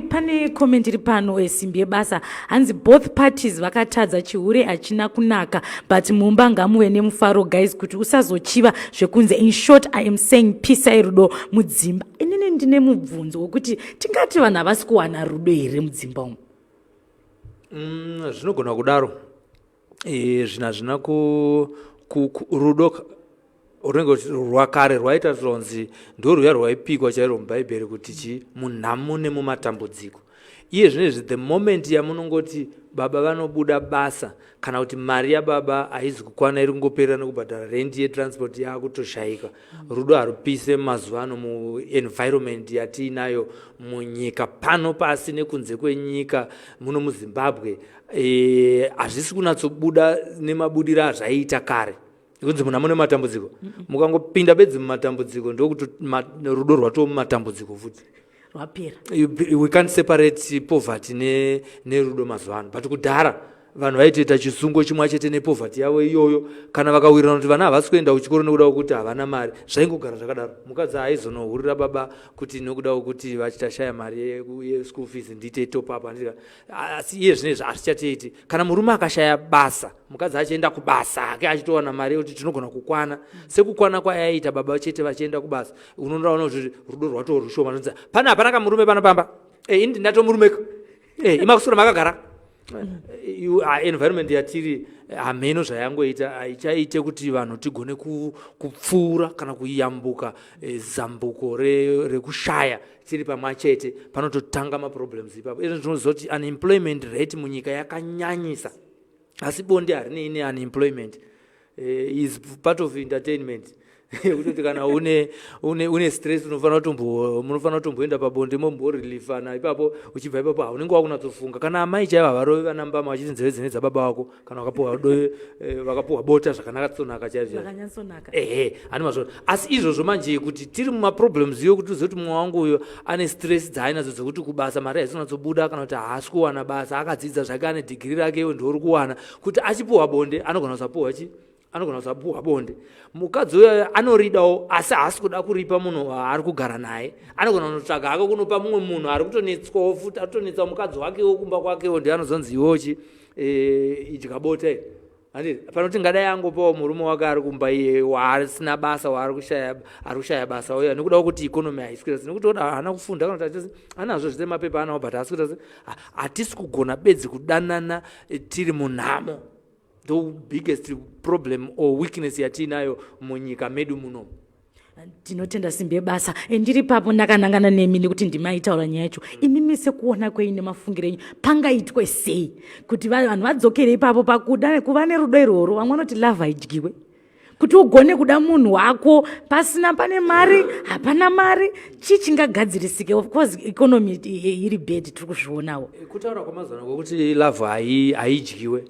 pane comment iri pano simbi yebasa hanzi both parties vakatadza chihure hachina kunaka but mumba ngamuve nemufaro guys kuti usazochiva zvekunze in short I am saying pisai rudo mudzimba inini ndine mubvunzo wekuti tingati vanhu havasi kuwana rudo here mudzimba umu zvinogona kudaro zvina rudo runenge rwakare rwaita ronzi ndorwuya rwaipikwa chairo mubhaibheri kuti munhamu nemumatambudziko iye zvinezvi the moment yamunongoti baba vanobuda basa kana kuti mari yababa haizi kukwana iri kungoperera nekubhadhara rendi yetransport yakutoshayika rudo harupise mazuva ano muenvironment yatiinayo munyika pano pasi nekunze kwenyika muno muzimbabwe hazvisi kunatsobuda nemabudiro azvaiita kare kunzi munhu amune matambudziko mukangopinda bedzi mumatambudziko ndokuti rudo rwatoo mumatambudziko futi rwapera we can't separate poverty nerudo mazuva ano but kudhara vanhu vaitoita chisungo chimwe chete nepoverty yavo iyoyo. Kana vakawirirana kuti vana havasi kuenda kuchikoro nekuda kuti havana mari, zvaingogara zvakadaro. Mukadzi haizonohurira baba kuti nokuda kuti vachitashaya mari yeschool fees ndiite top up. Asi iye zvinezvi hazvichateiti. Kana murume akashaya basa, mukadzi achienda kubasa ake achitowana mari kuti tinogona kukwana sekukwana kwayaita baba chete vachienda kubasa, unoona kuti rudo rwato rushoma. Pane hapana kamurume pana pamba, ini ndatomurumeka, imakusura makagara. Environment yatiri hameno zvayangoita haichaite kuti vanhu tigone kupfuura kana kuyambuka zambuko rekushaya tiri pamwe chete. Panototanga maproblems ipapo. Izvo zvinoziva kuti unemployment rate munyika yakanyanyisa, asi bonde harinei unemployment is part of entertainment. Kuti kana une stress munofanira kutomboenda pabonde momborelifana ipapo. Uchibva ipapo haunenge wakunatsofunga. Kana amai chaivo havarove vanambama vachiti nzeve dzine dzababa vako, kana vakapuhwa bota zvakanaka tsonaka chaizvo hani mazvona. Asi izvozvo manje kuti tiri mumaproblems iyo kuti uzive kuti mumwe wangu uyo ane stress dzaainadzo dzekuti kubasa mari haisonatsobuda, kana kuti haasi kuwana basa, akadzidza zvake ane dhigiri rake ndouri kuwana, kuti achipuhwa bonde anogona kusapuhwa bonde. Mukadzi uyo anoridawo asi haasi kuda kuripa munhu waari kugara naye, anogona kunotsvaga hake kunopa mumwe munhu ari kutonetswawo futi, atonetsa mukadzi wakewo kumba kwakewo, ndi anozonzi iwochi idya bota. Panoti ngadai angopawo murume wake ari kumba iye waasina basa, waari kushaya basa uya nekuda kuti ikonomi haiswira, nekuti oda haana kufunda, kana kuti anazvo zvise mapepa anawo, but asi kuti hatisi kugona bedzi kudanana tiri munhamo. The biggest problem or weakness yatinayo munyika medu muno. Tinotenda simbi yebasa. Ndiri papo ndakanangana nemi nekuti ndimaitaura nyaya yacho. Imimi sekuona kweine mafungiro enyu pangaitwe sei kuti vanhu vadzokere ipapo pakuda kuva nerudo irworwo. Vamwe vanoti love haidyiwe, kuti ugone kuda munhu wako pasina pane mari, hapana mari, chii chingagadzirisike? Of course economy iri bad, tiri kuzvionawo. Kutaura kwamazuva kuti love haidyiwe,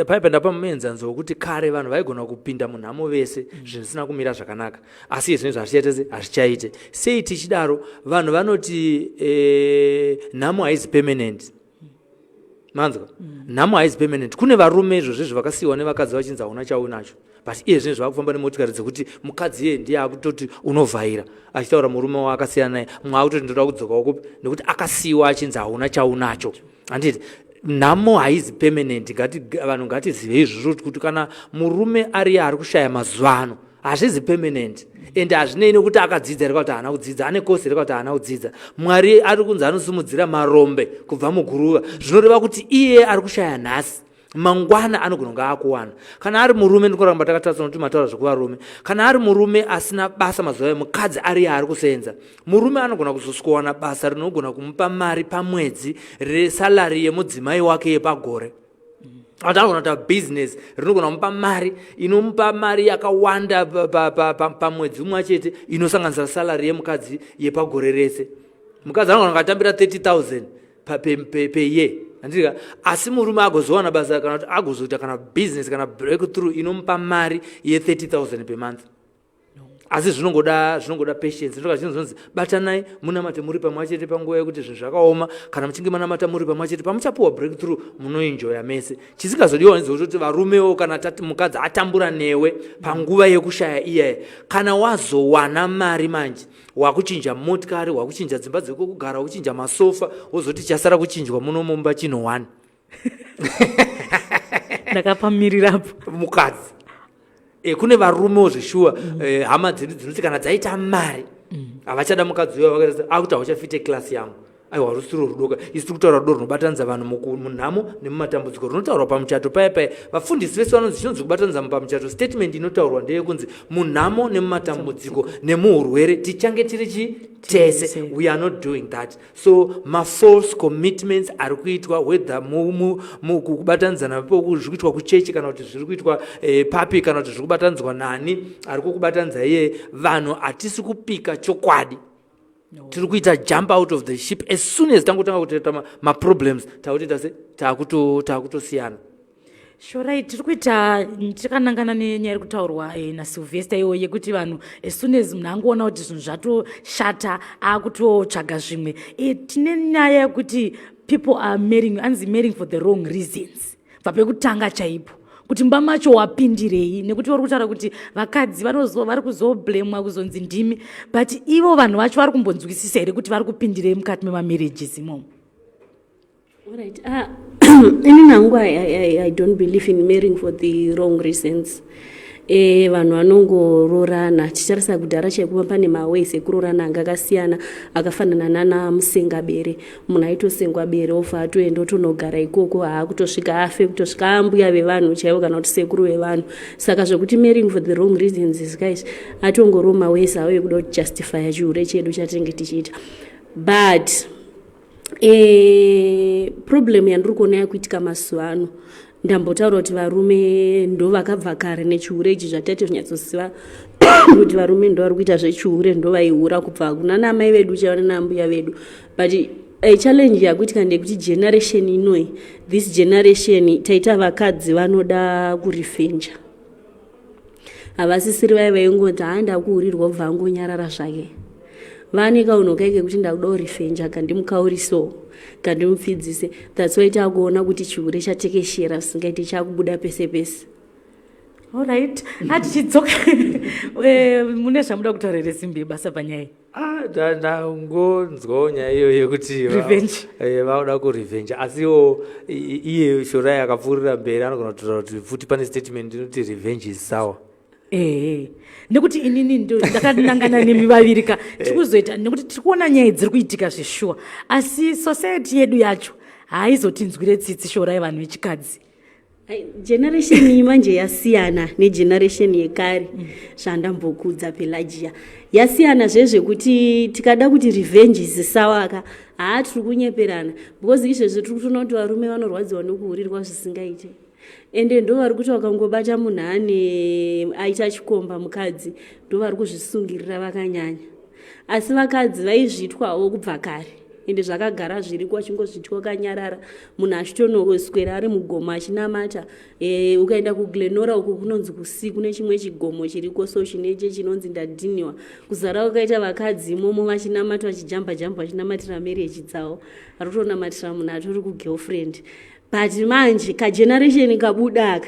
paipa ndapamuenzanzo wekuti kare vanhu vaigona kupinda munhamo vese zvisina kumira zvakanaka, asi izvi zvazvichaite hazvichaite. Sei tichidaro? Vanhu vanoti nhamo haisi permanent. Manzwa? Nhamo haisi permanent. Kune varume izvozvo vakasiyiwa nevakadzi vachinzi hauna chaunacho, but iye zvinezvi vakufamba nemotikari dzekuti mukadzi iye ndiye akutoti unovhaira, achitaura murume waakasiyana naye, mumwe akutoti ndoda kudzoka ukupi, nekuti akasiyiwa achinzi hauna chaunacho. Handiti nhamo haisi permanent. Vanhu ngatizive izvozvo kuti kana murume ari kushaya mazuva ano hazvizi permanent, and hazvinei nekuti akadzidza reka kuti haana kudzidza, ane kosi reka kuti haana kudzidza. Mwari ari kunzi anosimudzira marombe kubva muguruva, zvinoreva kuti iye ari kushaya nhasi, mangwana anogona kunge akuwana. Kana ari murume, ndikoramba takatarisana kuti mataura zvekuvarume, kana ari murume asina basa mazuva ayo, mukadzi ari ari kusenza, murume anogona kuzoswana basa rinogona kumupa mari pamwedzi resalari yemudzimai wake yepagore. Anogona kuita business rinogona kumupa mari, inomupa mari yakawanda pamwedzi umwe chete, inosanganisira salari yemukadzi yepagore rese. Mukadzi anogona kutambira 30,000 peye. Asi murume agozowana basa kana kuti agozoita kana business kana breakthrough inomupa mari ye 30,000 per month. Asi zvinongoda patience. Zvinoka zvinonzi batanai munamate muri pamwe chete panguva yekuti zvinhu zvakaoma, kana muchinge manamata muri pamwe chete pamuchapuwa breakthrough munoenjoya mese. Chisingazodiwa ndezvekuti varumewo kana mukadzi atambura newe panguva yekushaya iyaye, kana wazowana mari manje wakuchinja motikari, wakuchinja dzimba dzekugara, wakuchinja masofa, wozoti chasara kuchinjwa muno mumba chino 1. Ndakapamirirapo mukadzi. Kune varumewo zveshuwa, hama dzedu dzinoti kana dzaita mari havachada mukadzi uyo, vakaita akuti hauchafite klasi yangu. Aiwa, rusiro rudoka. Isi tiri kutaura rudo runobatanidza vanhu munhamo nemumatambudziko, runotaurwa pamuchato paya. Vafundisi vese vanonzi chinonzi kubatanidza pamuchato. Statement inotaurwa ndeyekunzi munhamo nemumatambudziko nemuurwere tichange tiri tese. We are not doing that. So false commitments ari kuitwa, whether kubatanidzana zviri kuitwa kuchechi, kana kuti zviri kuitwa papi, kana kuti zviri kubatanidzwa nani ari kukubatanidza iye. Vanhu hatisi kupika chokwadi. Tiri kuita jump out of the ship as soon as tangotanga kutoita maproblems, takutosiyana. Sure, tiri kuita tikanangana nenyaya iri kutaurwa naSylvester iwo yekuti vanhu as soon as munhu angoona kuti zvinhu zvatoshata akutotsvaga zvimwe. Tine nyaya yekuti people are marrying for the wrong reasons papekutanga chaipo kuti mba macho wapindirei nekuti vari kutaura kuti vakadzi vari kuzoblemwa kuzonzi ndimi but ivo vanhu vacho vari kumbonzwisisa here kuti vari kupindirei mukati memamarriages imomo. Alright. Ini nangu I don't believe in marrying for the wrong reasons. Vanhu vanongororana ticharisa kudhara chekuva pane maways ekurorana anga akasiyana akafanana nana musengabere. Munhu aitosengwa bere ofa atoenda otonogara ikoko haakutosvika afe kutosvika ambuya vevanhu chaivo kana kuti sekuru vevanhu. Saka zvokuti marrying for the wrong reasons is guys atongoro maways avo ekuda kujustifya chiure chedu chatinenge tichiita. But problem yandiri kuona yakuitika mazuva ano ndambotaura kuti varume ndo vakabva kare nechiure ichi zvatati zvinyatsosiva kuti varume ndo vari kuita zvechiure ndo vaihura kubva kuna namai vedu chaiva nanambuya vedu. But challenge yakuitika ndekuti generation inoi this generation taita vakadzi vanoda kurifenja havasisiri vai vaingoti haanda kuurirwa kubva angonyarara zvake vane kaunokaike kuti ndakuda kurifenja kandimukauriso kandimupfidzise. That's why takuona kuti chiure chatekeshera singaiti chakubuda pese pese. Alright, atichidzoka mune zvamuda kutaura here Simbi basa panyaya ndangonzwawo nyaya iyoyo yekuti vauda kurevenge asiwo iye Shorai akapfuurira mberi anogona kutaura kuti futi pane statement inoti revenge is sawa. Nekuti inini ndakanangana nemi vavirika chikuzoita nekuti tiri kuona nyaya dziri kuitika zveshuwa asi society yedu yacho haizotinzwire tsitsi Shorai vanhu vechikadzi. Generation imanje yasiyana negeneration yekare zvandambokudza Pelagia yasiyana zvezvekuti tikada kuti revenge zisawaka tiri kunyeperana because izvezvo tiri kutoona kuti varume vanorwadziwa nekuurirwa zvisingaite ende ndo vari kuti vakangobata munhu ane aita chikomba mukadzi ndo vari kuzvisungirira vakanyanya asi vakadzi vaizvitwawo kubva kare ende zvakagara zviri kwachingozvitwa kanyarara munhu achitonoswera ari mugomo achinamata. Ukaenda kuGlenora uko kunonzi kusiku nechimwe chigomo chiriko so chineche chinonzi ndadhiniwa kuzara ukaita vakadzi imomo vachinamata vachijamba jamba vachinamatira marriage dzavo vari kutonamatira munhu atori kugirlfriend. But manje kageneration kabudaka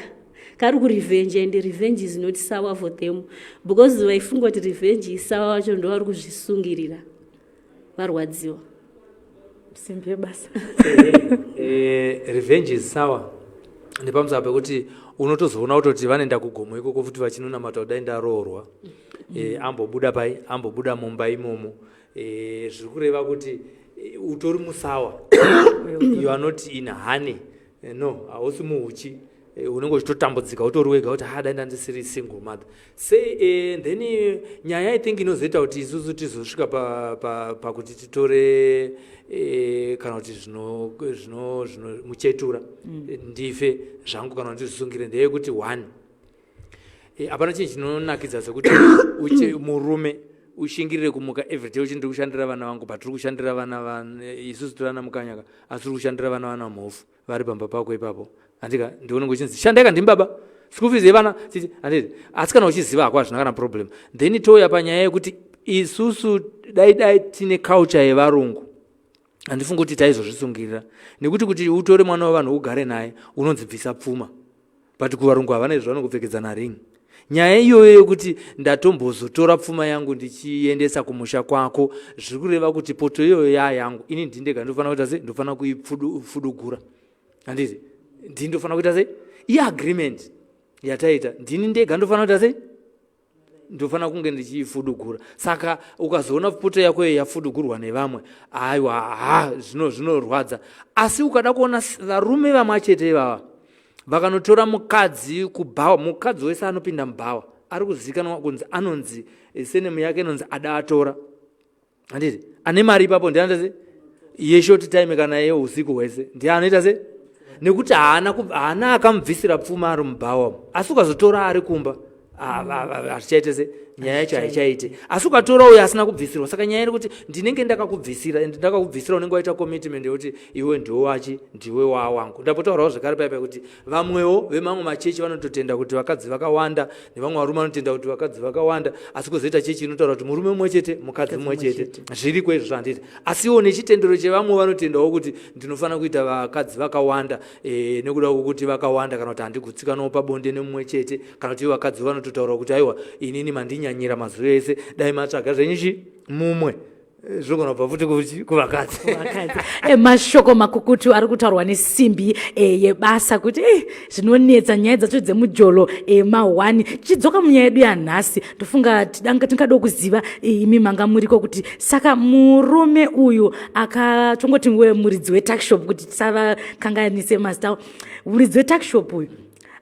kari kurevenge and revenge is not sawa for them because vaifunga kuti revenge isawa vacho ndo vari kuzvisungirira varwadziwa. Simbi basa revenge is sawa nepamusaba pekuti unotozoona kutoti vanoenda kugomo ikoko futi vachinonamata kudai ndaroorwa ambobuda pai ambobuda mumba imomo zviri kureva kuti utori musawa you are not in honey no hausi muhuchi unenge uchitotambudzika utori wega kuti dai ndandisiri single mother then nyaya I think inozoita kuti isusu tizosvika pakuti titore kana kuti zvino muchetura ndife zvangu kana kuti zvisungire ndeyekuti one hapana chinhu chinonakidza sekuti murume ushingirire kumuka everyday uchindiri kushandira vana vangu but tiri kushandira vana isusu tirana mukanyaka asi tiri kushandira vana mhofu vari pamba pako ipapo andika ndiunenge uchinzi shandai kandi baba school fees yevana anditi asi kana uchiziva hakwazvina kana problem then touya panyaya yekuti isusu dai tine culture yevarungu handifunga kuti taizozvisungirira nekuti kuti utore mwana wavanhu ugare naye unonzibvisa pfuma but kuvarungu havana izvo vanongopfekedzana ring. Nyaya iyoyo yekuti ndatombozotora pfuma yangu ndichiendesa kumusha kwako zviri kureva kuti poto iyoyo yangu ini ndindega ndofana kuita sei ndofana kuifudugura handiti ndinofana kuita sei agreement yataita ndini ndega ndofana kuita sei ndofana kunge ndichifudugura. Saka ukazoona poto yako yafudugurwa nevamwe aiwa zvinorwadza asi ukada kuona varume vamwachete vava vakanotora mukadzi kubhawa mukadzi wese anopinda mubhawa ari kuzivikanwa kunzi anonzi senemu yake inonzi adatora handiti ane mari ipapo ndianoita se yeshort time kana yeusiku hwese ndianoita se nekuti haana akamubvisira pfuma ari mubhawa asi ukazotora ari kumba hazvichaite se nyaya yacho haichaite. Asi ukatora uyo asina kubvisirwa, saka nyaya yekuti ndinenge ndakakubvisira unenge waita commitment yekuti iwe ndiwe wachi ndiwe wangu. Ndapotaurawo zvakare paipa kuti vamwewo vemamwe machechi vanototenda kuti vakadzi vakawanda nevamwe varume vanotenda kuti vakadzi vakawanda, asi kuzoita chechi inotaura kuti murume mumwe chete mukadzi mumwe chete. Zviriko izvo zvanditi. Asiwo nechitendero chevamwe vanotendawo kuti ndinofanira kuita vakadzi vakawanda nekuda kwokuti vakawanda kana kuti handigutsikanawo pabonde nemumwe chete, kana kuti vakadzi vanototaura kuti aiwa inini mandinyanyira mazuva ese dai matsvaga zvenyichi mumwe. Zvogona kubva futi kuvakadzi. Mashoko makukutu ari kutaurwa nesimbi yebasa kuti zvinonetsa nyaya dzacho dzemujolo mahwani. Tichidzoka munyaya yedu yanhasi, tofunga tingada kuziva imi manga muriko kuti saka murume uyu akatongoti muridzi wetakshop, kuti tisavakanganise mazita, muridzi wetakshop uyu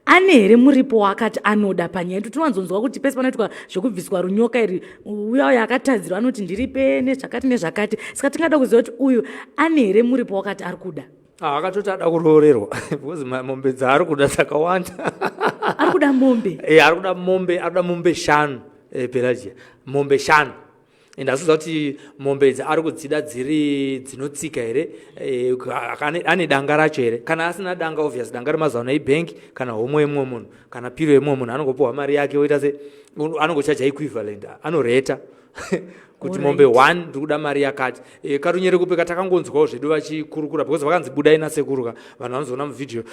ane here muripo wakati anoda panyaya? Tinowanzonzwa kuti pese panoitwa zvokubviswa runyoka iri uya akatadzirwa anoti ndiripe nezvakati nezvakati. Saka tingada kuziva kuti uyu ane here muripo wakati ari kuda. Akatoti ada kuroorerwa because mombe dzaari kuda dzakawanda. Ari kuda mombe? Ari kuda mombe, ari kuda mombe 5 Pelagia, mombe 5. Ndasuza kuti mombe idzi ari kudzida dziri dzinotsika here, ane danga racho here. Kana asina danga, obvious danga remazamu ebank kana homwe yemumwe munhu kana piro yemumwe munhu, anongopiwa mari yake oita se anongochaja equivalent, anoreta kuti mombe 1 ndiri kuda mari yakati. Karunyere kupeka takangonzwawo zvedu vachikurukura because vakanzibudai nasekuruka, vanhu vanozoona muvidhio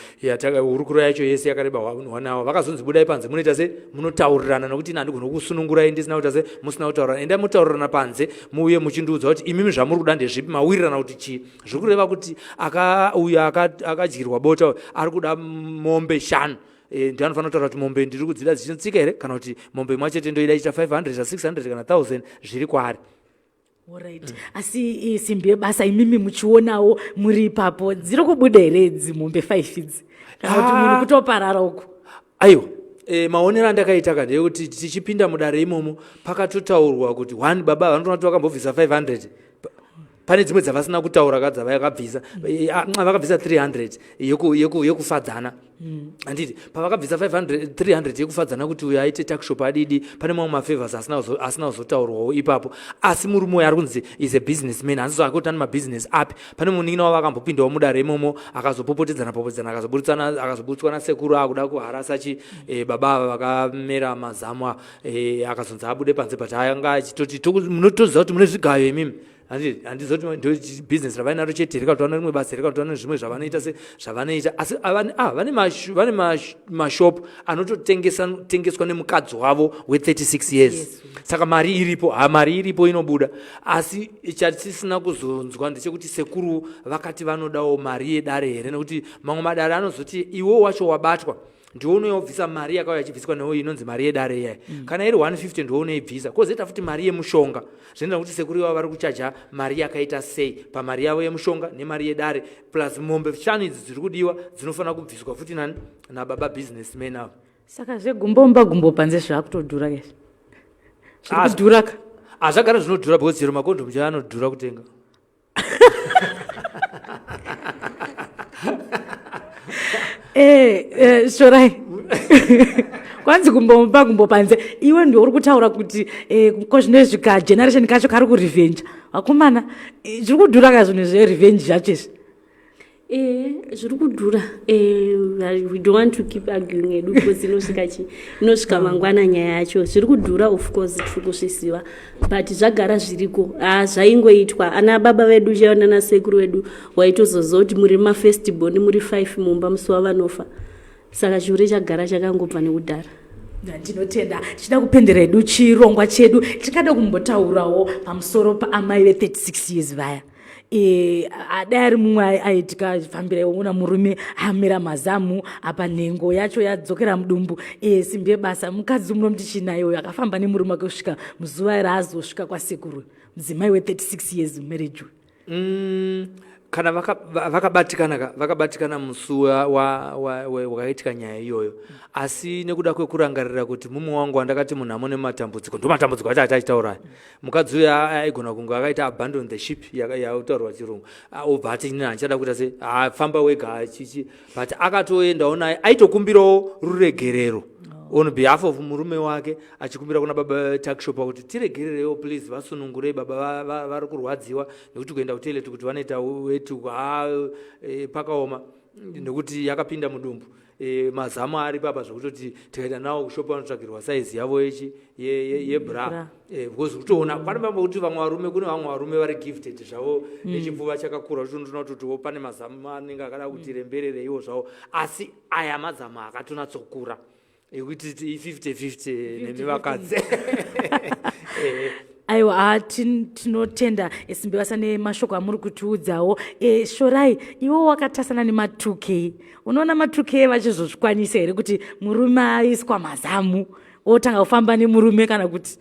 hurukuro yacho yese yakareba 1 hour. Vakazonzibudai panze, munoita se munotaurirana nokuti ina handigona kusunungurai ndisina kuita se musina kutaurirana. Endai mutaurirana panze muuye muchindiudza kuti imimi zvamuri kuda ndezvipi, mawirirana kuti chii. Zviri kureva kuti uyu akadyirwa bota ari kuda mombe 5. Ndinofanira kutaura kuti mombe ndiri kudzida dzichinotsika here kana kuti mombe imwe chete ndoida ichita 500 600 kana 1000 zviri kwaari. Alright. Asi simbi yebasa imimi muchionawo muri ipapo dziri kubuda here dzimombe 5 idzi kana kuti munhu kutoparara uku? Aiwa, maonero andakaita ndeyekuti tichipinda mudare imomo pakatotaurwa kuti 1 baba vanotoona kuti vakambobvisa 500. Pane dzimwe dzavasina kutaura kadza vakabvisa, vakabvisa 300 yekufadzana. Anditi pavakabvisa 300 yekufadzana kuti uyu aite takshop adidi, pane mamwe mafavors asina kuzotaurwawo ipapo. Asi murume uyu ari kunzi is a businessman, hanzi kuti ane mabusiness api. Pane munin'ina wavo akambopindawo mudare imomo akazopopotedzana akazobutswa nasekuru akuda kuharasa baba ava vakamera mazamu akazonzi abude panze, but anga achitoti munotoziva kuti mune zvigayo imimi. Handizoti ndo business ravainaro chete here, kuti vane rimwe basa here, kuti vane zvimwe zvavanoita zvavanoita. Asi vane mashop anototengeswa nemukadzi wavo we36 years. Saka mari iripo inobuda. Asi chatisina kuzonzwa ndechekuti sekuru vakati vanodawo mari yedare here, nekuti mamwe madare anozoti iwo wacho wabatwa ndiwo unoyobvisa mari yakauya achibviswa newo inonzi mari yedare iyai. Kana iri 150 ndiwo unoibvisa. Kozoita futi mari yemushonga, zvinoita kuti sekuru vavo vari kuchaja mari yakaita sei pamari yavo yemushonga nemari yedare, plus mombe 5 idzi dziri kudiwa dzinofanira kubviswa futi nababa businessman avo. Saka zvegumbo panze zvakutodhura ke? Zviri kudhura ka? Zvagara zvinodhura because chero makondomu chaiwo anodhura kutenga. Shorai. Kwanzi gumbo panze iwe ndio uri kutaura kuti kozvinezvika generation kacho kari kurevenge. Vakomana zviri kudhura ka zvinhu zverevenge zvacho? Zviri kudhura. We don't want to keep arguing edu because inosvika mangwana nyaya yacho. Zviri kudhura of course tiri kuzviziva, but zvagara zviriko. Zvaingoitwa ana baba vedu chaiona nasekuru vedu waitozoziva kuti muri mafestival muri 5 mumba musi wavanofa. Saka chure chagara chakangopa nekudhara. Ndinotenda tichida kupendera edu chirongwa chedu tikada kumbotaurawo pamusoro paamai ve36 years vaya. Adai ari mumwe aitika fambira una murume amera mazamu apa nhengo yacho yadzokera mudumbu. Simbi yebasa mukadzi munomti chinayo akafamba nemurume wake kusvika muzuva raazosvika kwasekuru, mudzimai we36 years marriage. Kana vakabatikana musi wakaitika nyaya iyoyo, asi nekuda kwekurangarira kuti mumwe wangu wandakati munhu amone matambudziko ndo matambudziko acho achitaura, mukadzi uyu aigona kunge akaita abandon the ship yautaurwa chirungu, obva ati inini handichada kuita se famba wega chichi, but akatoendawo naye aitokumbirawo ruregerero on behalf of murume wake achikumbira kuna baba takshop kuti tiregererewo please vasunungure baba vari kurwadziwa nekuti kuenda kutoilet kuti vanoita wetu pakaoma nekuti yakapinda mudumbu. Mazamu ari papa zvokutoti tikaenda nawo kushopa vanotsvakirwa saizi yavo yebra because kutoona panopamba kuti vamwe varume kune vamwe varume vari gifted zvavo nechipfuva chakakura tinoona kuti pane mazamu anenge akada kuti remberereiwo zvavo asi aya mazamu akatonatsokura ekuti 50-50 nemivakadzi. aiwa tinotenda Simbevasa nemashoko amuri kutiudzawo. Shorai, iwo wakatasana nema2K, unoona ma2K vachizozvikwanisa here kuti murume aiswa mazamu otanga kufamba nemurume kana kuti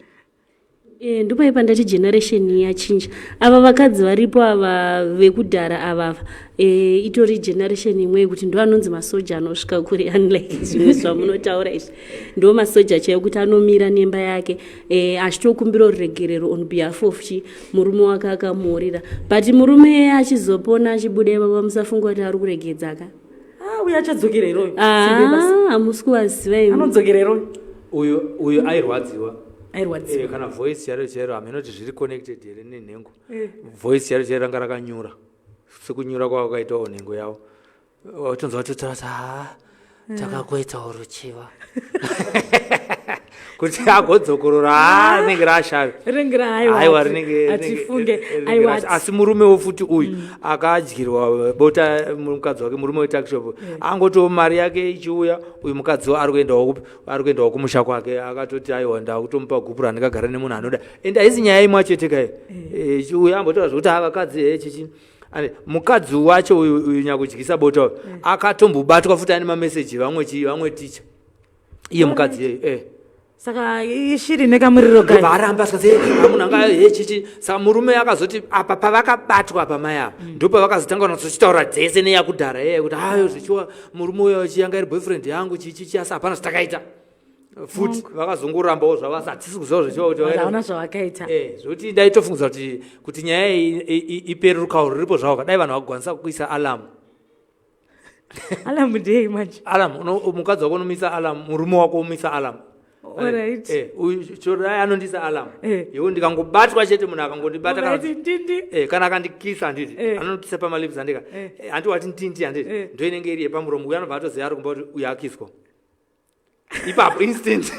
ndipo ipandati generation yachinja ava vakadzi varipo ava vekudhara avava itori generation imwe kuti ndo anonzi masoja anosvika kuri unlike zvimwe zvamunotaura izvi ndo masoja chaiwo kuti anomira nemba yake achitokumbira ruregerero on behalf of murume wake akamuurira but murume achizopona achibuda ipapa musafunga kuti ari kuregedza ka uyo achadzokera iroyo hamusi kuvaziva anodzokera iroyo uyu airwadziwa kana voice chero haminoti zviri connected here nenhengo voice chero ranga rakanyura sekunyura kwavo kaitawo nhengo yavo watonzwa watotati takakuitawo ruchiva kuti agodzokorora rinenge rashave aiwa asi murumewo futi uyu akadyirwa bota mukadzi wake murume wetakshop angotiwo mari yake ichiuya uyu mukadziwo ari kuendawo kumusha kwake akatoti aiwa ndakutomupa gupu randikagara nemunhu anoda ende haisi nyaya imwe chete kayo uyu ambotaura zvokuti akakadzi chichi mukadzi wacho uyu nyakudyisa bota uyu akatombobatwa futi ane mameseji vamwe ticha iye mukadzi yeyo saka ishiri nekamuriro gani varamba sikaze munhu anga chichi saka murume akazoti apa pavakabatwa pamai apa ndo pavakazotanga nazochitaura dzese neyakudhara yeye kuti hayo zvichiwa murume uyo chiyanga iri boyfriend yangu chichi asi hapana zvitakaita futi vakazongorambawo zvavo asi hatisi kuziva zvichiwa kuti vaona zvavakaita zvokuti ndaitofungudza kuti nyaya iperukawo riripo zvavo kadai vanhu vakugwanisa kuisa alamu alamu ndei manje alamu mukadzi wako unomisa alamu murume wako umisa alamu chorai anondisa alamu iwo ndikangobatwa chete munhu akangondibata kana akandikisa handiti anotisa pamalipsi andika handiwati ntindi handiti ndo inenge iri yepamuromo uyo anobva atoziva ari kumba kuti uyo akiswa ipapo instant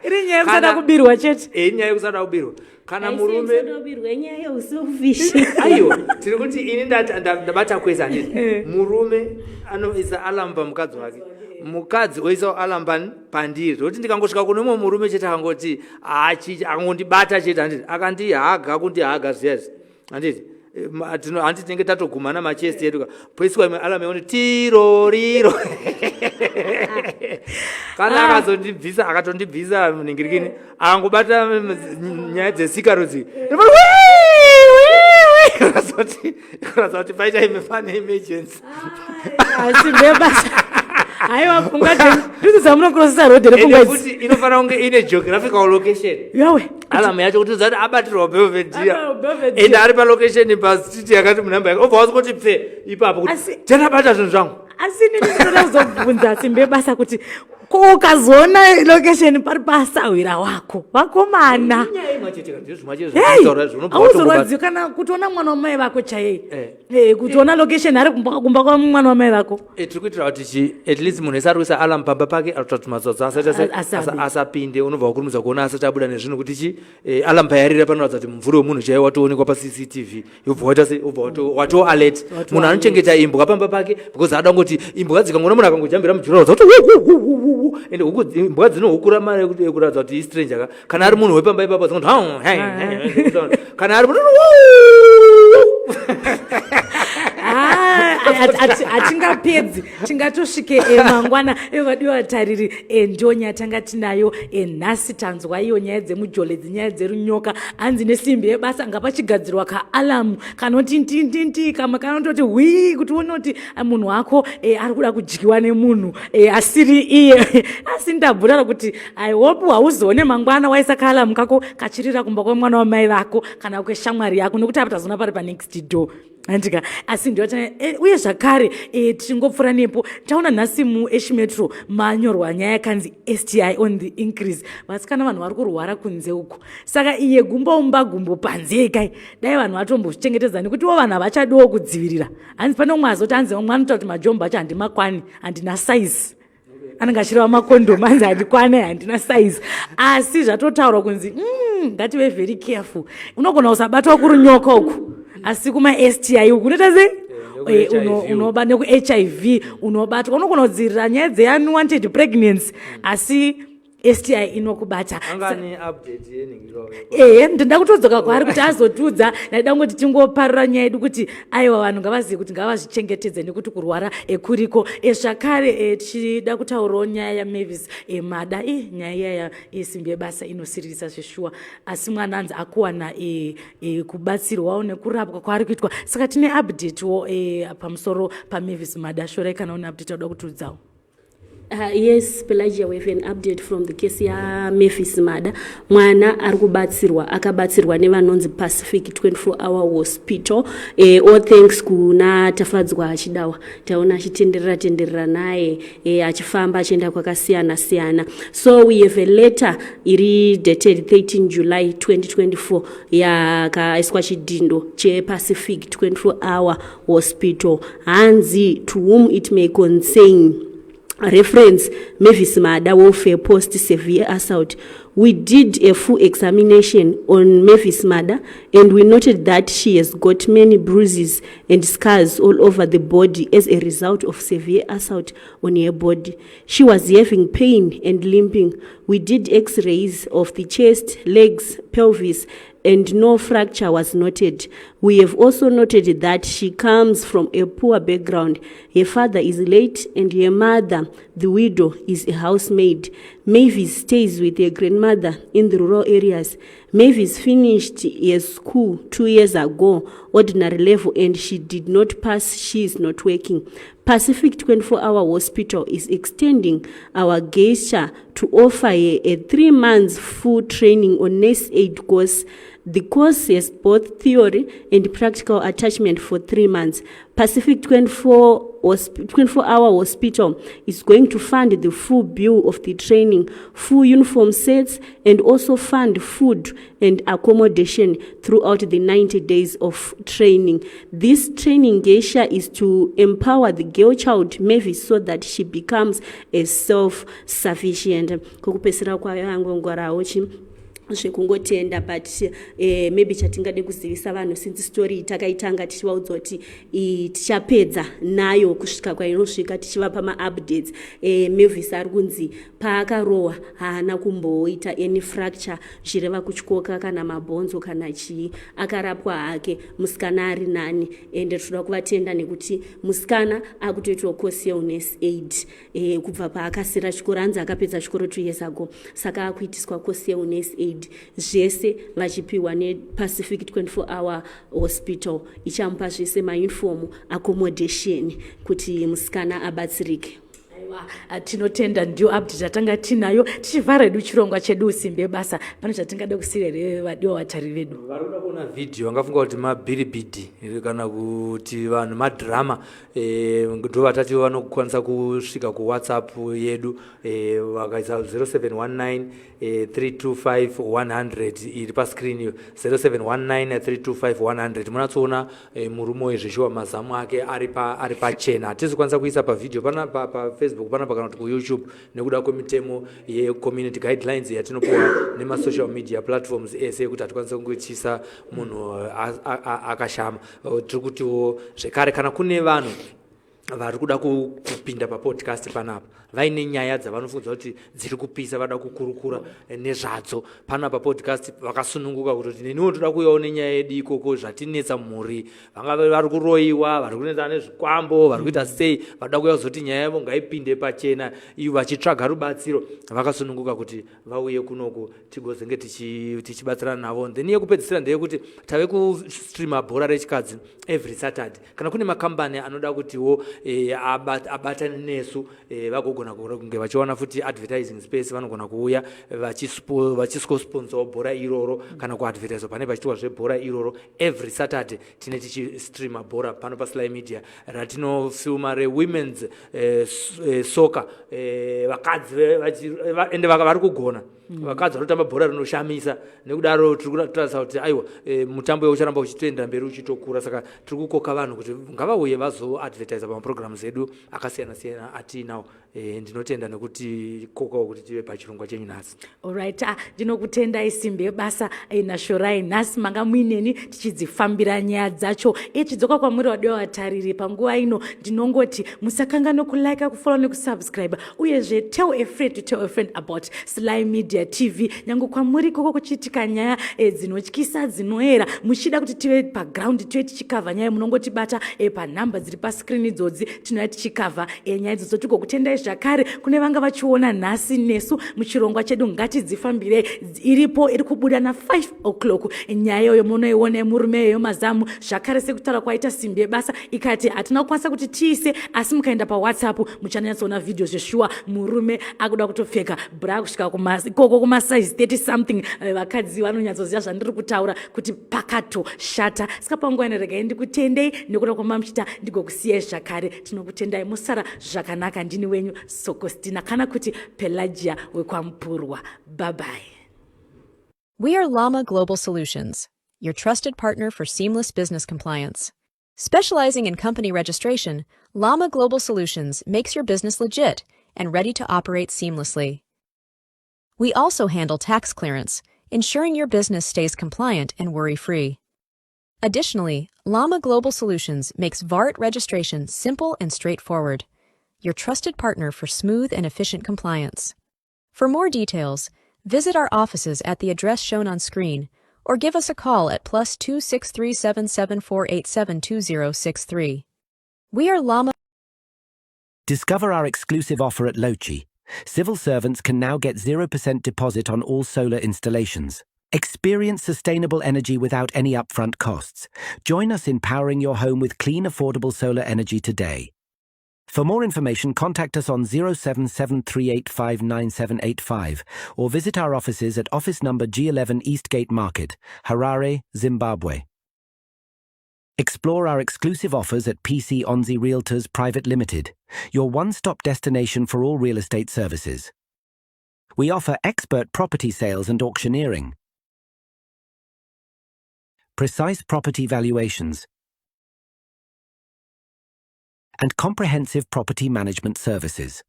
iri nyaya yekusada kubirwa chete inyaya yekusada kubirwa kana murume nyaya yeusofishi aiwa tiri kuti ini ndabata kwesa handiti murume anoisa alamu pamukadzi wake mukadzi oisawo alamu pandiri zvokuti ndikangosvika kune mumwe murume chete akangoti akangondibata chete handiti akandihaga kundihaga zviyazi handiti handiti tinenge tatogumana machesti edu poiswa imwe alamu yakuti tiroriro kana akatondibvisa munhingirikini akangobata nyaya dzesikarudzi kuraza kuti paita imefane emergency asi bebasa aiwa pfungwa ndizvo zvamunokurosesa rodhe repfungwaidzi inofanira kunge ine geographical location yawe alamu yacho kuti zati abatirwa belvedere ende ari palocation pastreet yakati munhamba yake obva wazikoti pfe ipapo kuti tandabata zvinhu zvangu asi nini ndinoda kuzobvunza simbebasa kuti ko ukazoona location pari pasawira wako vakomana auzorwadziwi kana kutiona mwana wamai vako chaiye kutiona location ari kumba kwamwana wamai vako tiri kuitira kuti at least munhu esi ari kuisa alamu pamba pake arikuti matsotso asapinde unobva wakurumidza kuona asati abuda nezvinhu kuti chi alamu payarira panoratidza kuti mumvuri wemunhu chaiye watoonekwa paCCTV ubva watoo alert munhu anochengeta imbwa pamba pake because ada ngoti imbwa dzikangona munhu akangojambira mujura kuti ende imbwa dzinohukura mari yekuratidza kuti istranger kana ari munhu wepamba ipapo dzingoti kana ari munhu hatingapedzi tingatosvike mangwana evadiwatariri ndonya tanga tinayo nhasi tanzwa iyo nyaya dzemujole dzinyaya dzerunyoka hanzi nesimbi yebasa ngapachigadzirwa kaalamu kanoti ntintindi kama kanototi hwii kuti unoti munhu wako ari kuda kudyiwa nemunhu asiri iye asi ndabhurara kuti I hope hauzoone mangwana waisa kaalamu kako kachirira kumba kwemwana wamai vako kana kweshamwari yako nekuti apa tazona pari panext door handika asi ndio uye zvakare tichingopfuura nepo taona nhasi muEshimetro manyorwa nyaya yakanzi STI on the increase. Vasikana vanhu vari kurwara kunze uko, saka iye gumboumba gumbo panze kai dai vanhu vatombozvichengetedza nekuti vanhu havachadiwo kudzivirira. Hanzi pane umwe azoti hanzi mwana anotaura kuti majombo acho handimakwani, handina size, anenge achireva makondomu hanzi handikwane, handina size. Asi zvatotaurwa kunzi ngative very careful, unogona kusabatwa kurunyoka uku asi kuma STI uku unoita sei unoba neku-HIV unobatwa, unogona kudzivirira nyaya dze-unwanted pregnancy asi STI inokubata. Ndinda kutodzoka kwaari kuti azotudza, ndaida kungoti tingoparira nyaya yedu kuti aiwa vanhu ngavazive kuti ngavazvichengetedze nekuti kurwara kuriko. Zvakare tichida kutaurawo nyaya yaMavis Mada. Nyaya iyaya yesimbi yebasa inosiririsa zveshuwa, asi mwana anzi akuwana kubatsirwawo nekurapwa kwaari kuitwa. Saka tine updatewo pamusoro paMavis Mada. Shorai kana une update wada kutudzawo. Yes, Pelagia, we have an update from the case ya Mavis Mada. Mwana arikubatsirwa, akabatsirwa nevanonzi Pacific 24-hour hospital. All thanks kuna Tafadzwa achidawa. Taona achitenderera naye, achifamba achienda kwakasiyana. So we have a letter iri dated 13 July 2024 yakaiswa chidindo che Pacific 24-hour hospital. Hanzi to whom it may concern. Reference Mavis Mada welfare post severe assault. We did a full examination on Mavis Mada and we noted that she has got many bruises and scars all over the body as a result of severe assault on her body. She was having pain and limping. We did x-rays of the chest, legs, pelvis, and no fracture was noted. We have also noted that she comes from a poor background. Her father is late and her mother, the widow, is a housemaid. Mavis stays with her grandmother in the rural areas. Mavis finished her school 2 years ago, ordinary level, and she did not pass. She is not working. Pacific 24-hour hospital is extending our gesture to offer a 3 months full training on nurse aid course. The course has both theory and practical attachment for 3 months. Pacific 24-hour hospital is going to fund the full bill of the training, full uniform sets, and also fund food and accommodation throughout the 90 days of training. This training gesture is to empower the girl child Mavis so that she becomes a self-sufficient. Kukupesera kwa yangu ngwaraochi zvekungotenda, but maybe chatingade kuzivisa vanhu since story takaitanga tichivaudza kuti tichapedza nayo kusvika kwainosvika tichivapa maupdates. Mavis ari kunzi paakarohwa haana kumboita any fracture, zvireva kuchikoka kana mabhonzo kana chii, akarapwa hake, musikana ari nani. Ende toda kuvatenda nekuti musikana akutoitwa course yeunurse aid kubva paakasira chikoro, anzi akapedza chikoro 2 years ago, saka akuitiswa course yeunurse aid. Zvese vachipiwa nePacific 24-hour hospital, ichamupa zvese mauniform, accommodation kuti musikana abatsirike. Tinotenda ndio update atanga tinayo, tichivhara edu chirongwa chedu simbi yebasa. Pane zvatingada kusirira vadiwa vatari vedu. Varikuda kuona video vangafunga kuti mabhiribhidhi kana kuti vanhu madrama, ndo vatati vanokwanisa kusvika kuWhatsApp yedu vakaisa 0719 325 100 iri pascreen yo, 0719 325 100. Munatsoona murume wezveshuwa mazamu ake ari pachena. Hatisi kwanisa kuisa pavideo pana pa Facebook, pana kana kuti kuYouTube nekuda kwemitemo ye-community guidelines yatinopuwa nemasocial media platforms ese kuti hatikwanisa kungochisa munhu akashama. Tiri kutiwo zvekare kana kune vanhu vari kuda kupinda papodcast panapa vaine nyaya dzavanofunza kuti dziri kupisa, vada kukurukura nezvadzo panapa podcast, vakasununguka kuti neniwo toda kuuyawo nenyaya yedu ikoko zvatinetsa mhuri, vangave vari kuroyiwa, vari kunetsa nezvikwambo, vari kuita sei, vada kuuya kuzoti nyaya yavo ngaipinde pachena, ivo vachitsvaga rubatsiro. Vakasununguka kuti vauye kunoku tigozenge tichibatsirana navo. Then yekupedzisira ndeyekuti tave kustreama bhora rechikadzi every Saturday. Kana kune makambani anoda kutiwo abatane nesu vagogona kunge vachiwana futi advertising space, vanogona kuuya vachiscosponsor bhora iroro kana kuadvertise pane pachiitwa zvebhora iroro. Every Saturday tine tichistreama bhora pano paSly Media ratinofilma rewomen's soccer, vakadzi ende vari kugona vakadzi vanotamba bhora rinoshamisa. Nekudaro tiri kutarisa kuti aiwa mutambo ucharamba uchitoenda mberi uchitokura, saka tiri kukoka vanhu kuti ngavauye vazoadvertise pamaprograms edu akasiyana siyana atinawo. Ndinotenda nekuti kokawo kuti tive pachirongwa chenyu nhasi. Alright, ndinokutendai simbe yebasa nashorai nhasi manga muineni tichidzifambira nyaya dzacho. Tidzoka kwamuri wadiwa vatariri panguva ino ndinongoti musakanganwa kulike, kufollow nekusubscribe, uyezve tell a friend about Sly Media TV. Nyangu kwamuri koko kuchitika nyaya dzinotyisa dzinoera, muchida kuti tive paground tive tichikavha nyaya, munongotibata panhamba dziri pascreen idzodzi tinouya tichikavha nyaya idzodzo. Tigokutendai zvakare kune vanga vachiona nhasi nesu muchirongwa chedu ngatidzifambire. Iripo iri kubuda na5 o'clock nyaya yomunoiona murume yomazamu, zvakare sekutaura kwaita simbi yebasa ikati hatina kukwanisa kuti tiise, asi mukaenda paWhatsApp muchanatsoona video zveshuwa murume akuda kutopfeka bra kusvika ikoko kumasize 30 something. Vakadzi vanonyatsoziva zvandiri kutaura kuti pakatoshata. Saka panguva ino regai ndikutendei nekuda kwama muchita ndigokusiyai zvakare. Tinokutendai musara zvakanaka. Ndini wenyu Sokostina kana kuti Pelagia wekwamupurwa. Bye bye. We are Llama Global Solutions, your trusted partner for seamless business compliance. Specializing in company registration, Llama Global Solutions makes your business legit and ready to operate seamlessly. We also handle tax clearance, ensuring your business stays compliant and worry-free. Additionally, Llama Global Solutions makes VART registration simple and straightforward, your trusted partner for smooth and efficient compliance. For more details, visit our offices at the address shown on screen or give us a call at +2 63774872063. We are Llama. Discover our exclusive offer at Lochi. Civil servants can now get 0% deposit on all solar installations. Experience sustainable energy without any upfront costs. Join us in powering your home with clean, affordable solar energy today. For more information, contact us on 0773859785 or visit our offices at office number G11 Eastgate Market, Harare, Zimbabwe. Explore our exclusive offers at PC Onzi Realtors Private Limited, your one-stop destination for all real estate services. We offer expert property sales and auctioneering, precise property valuations, and comprehensive property management services.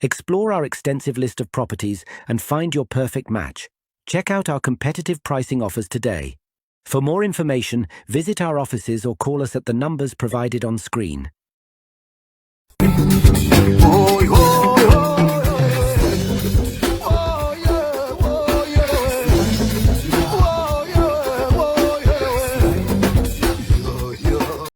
Explore our extensive list of properties and find your perfect match. Check out our competitive pricing offers today. For more information, visit our offices or call us at the numbers provided on screen.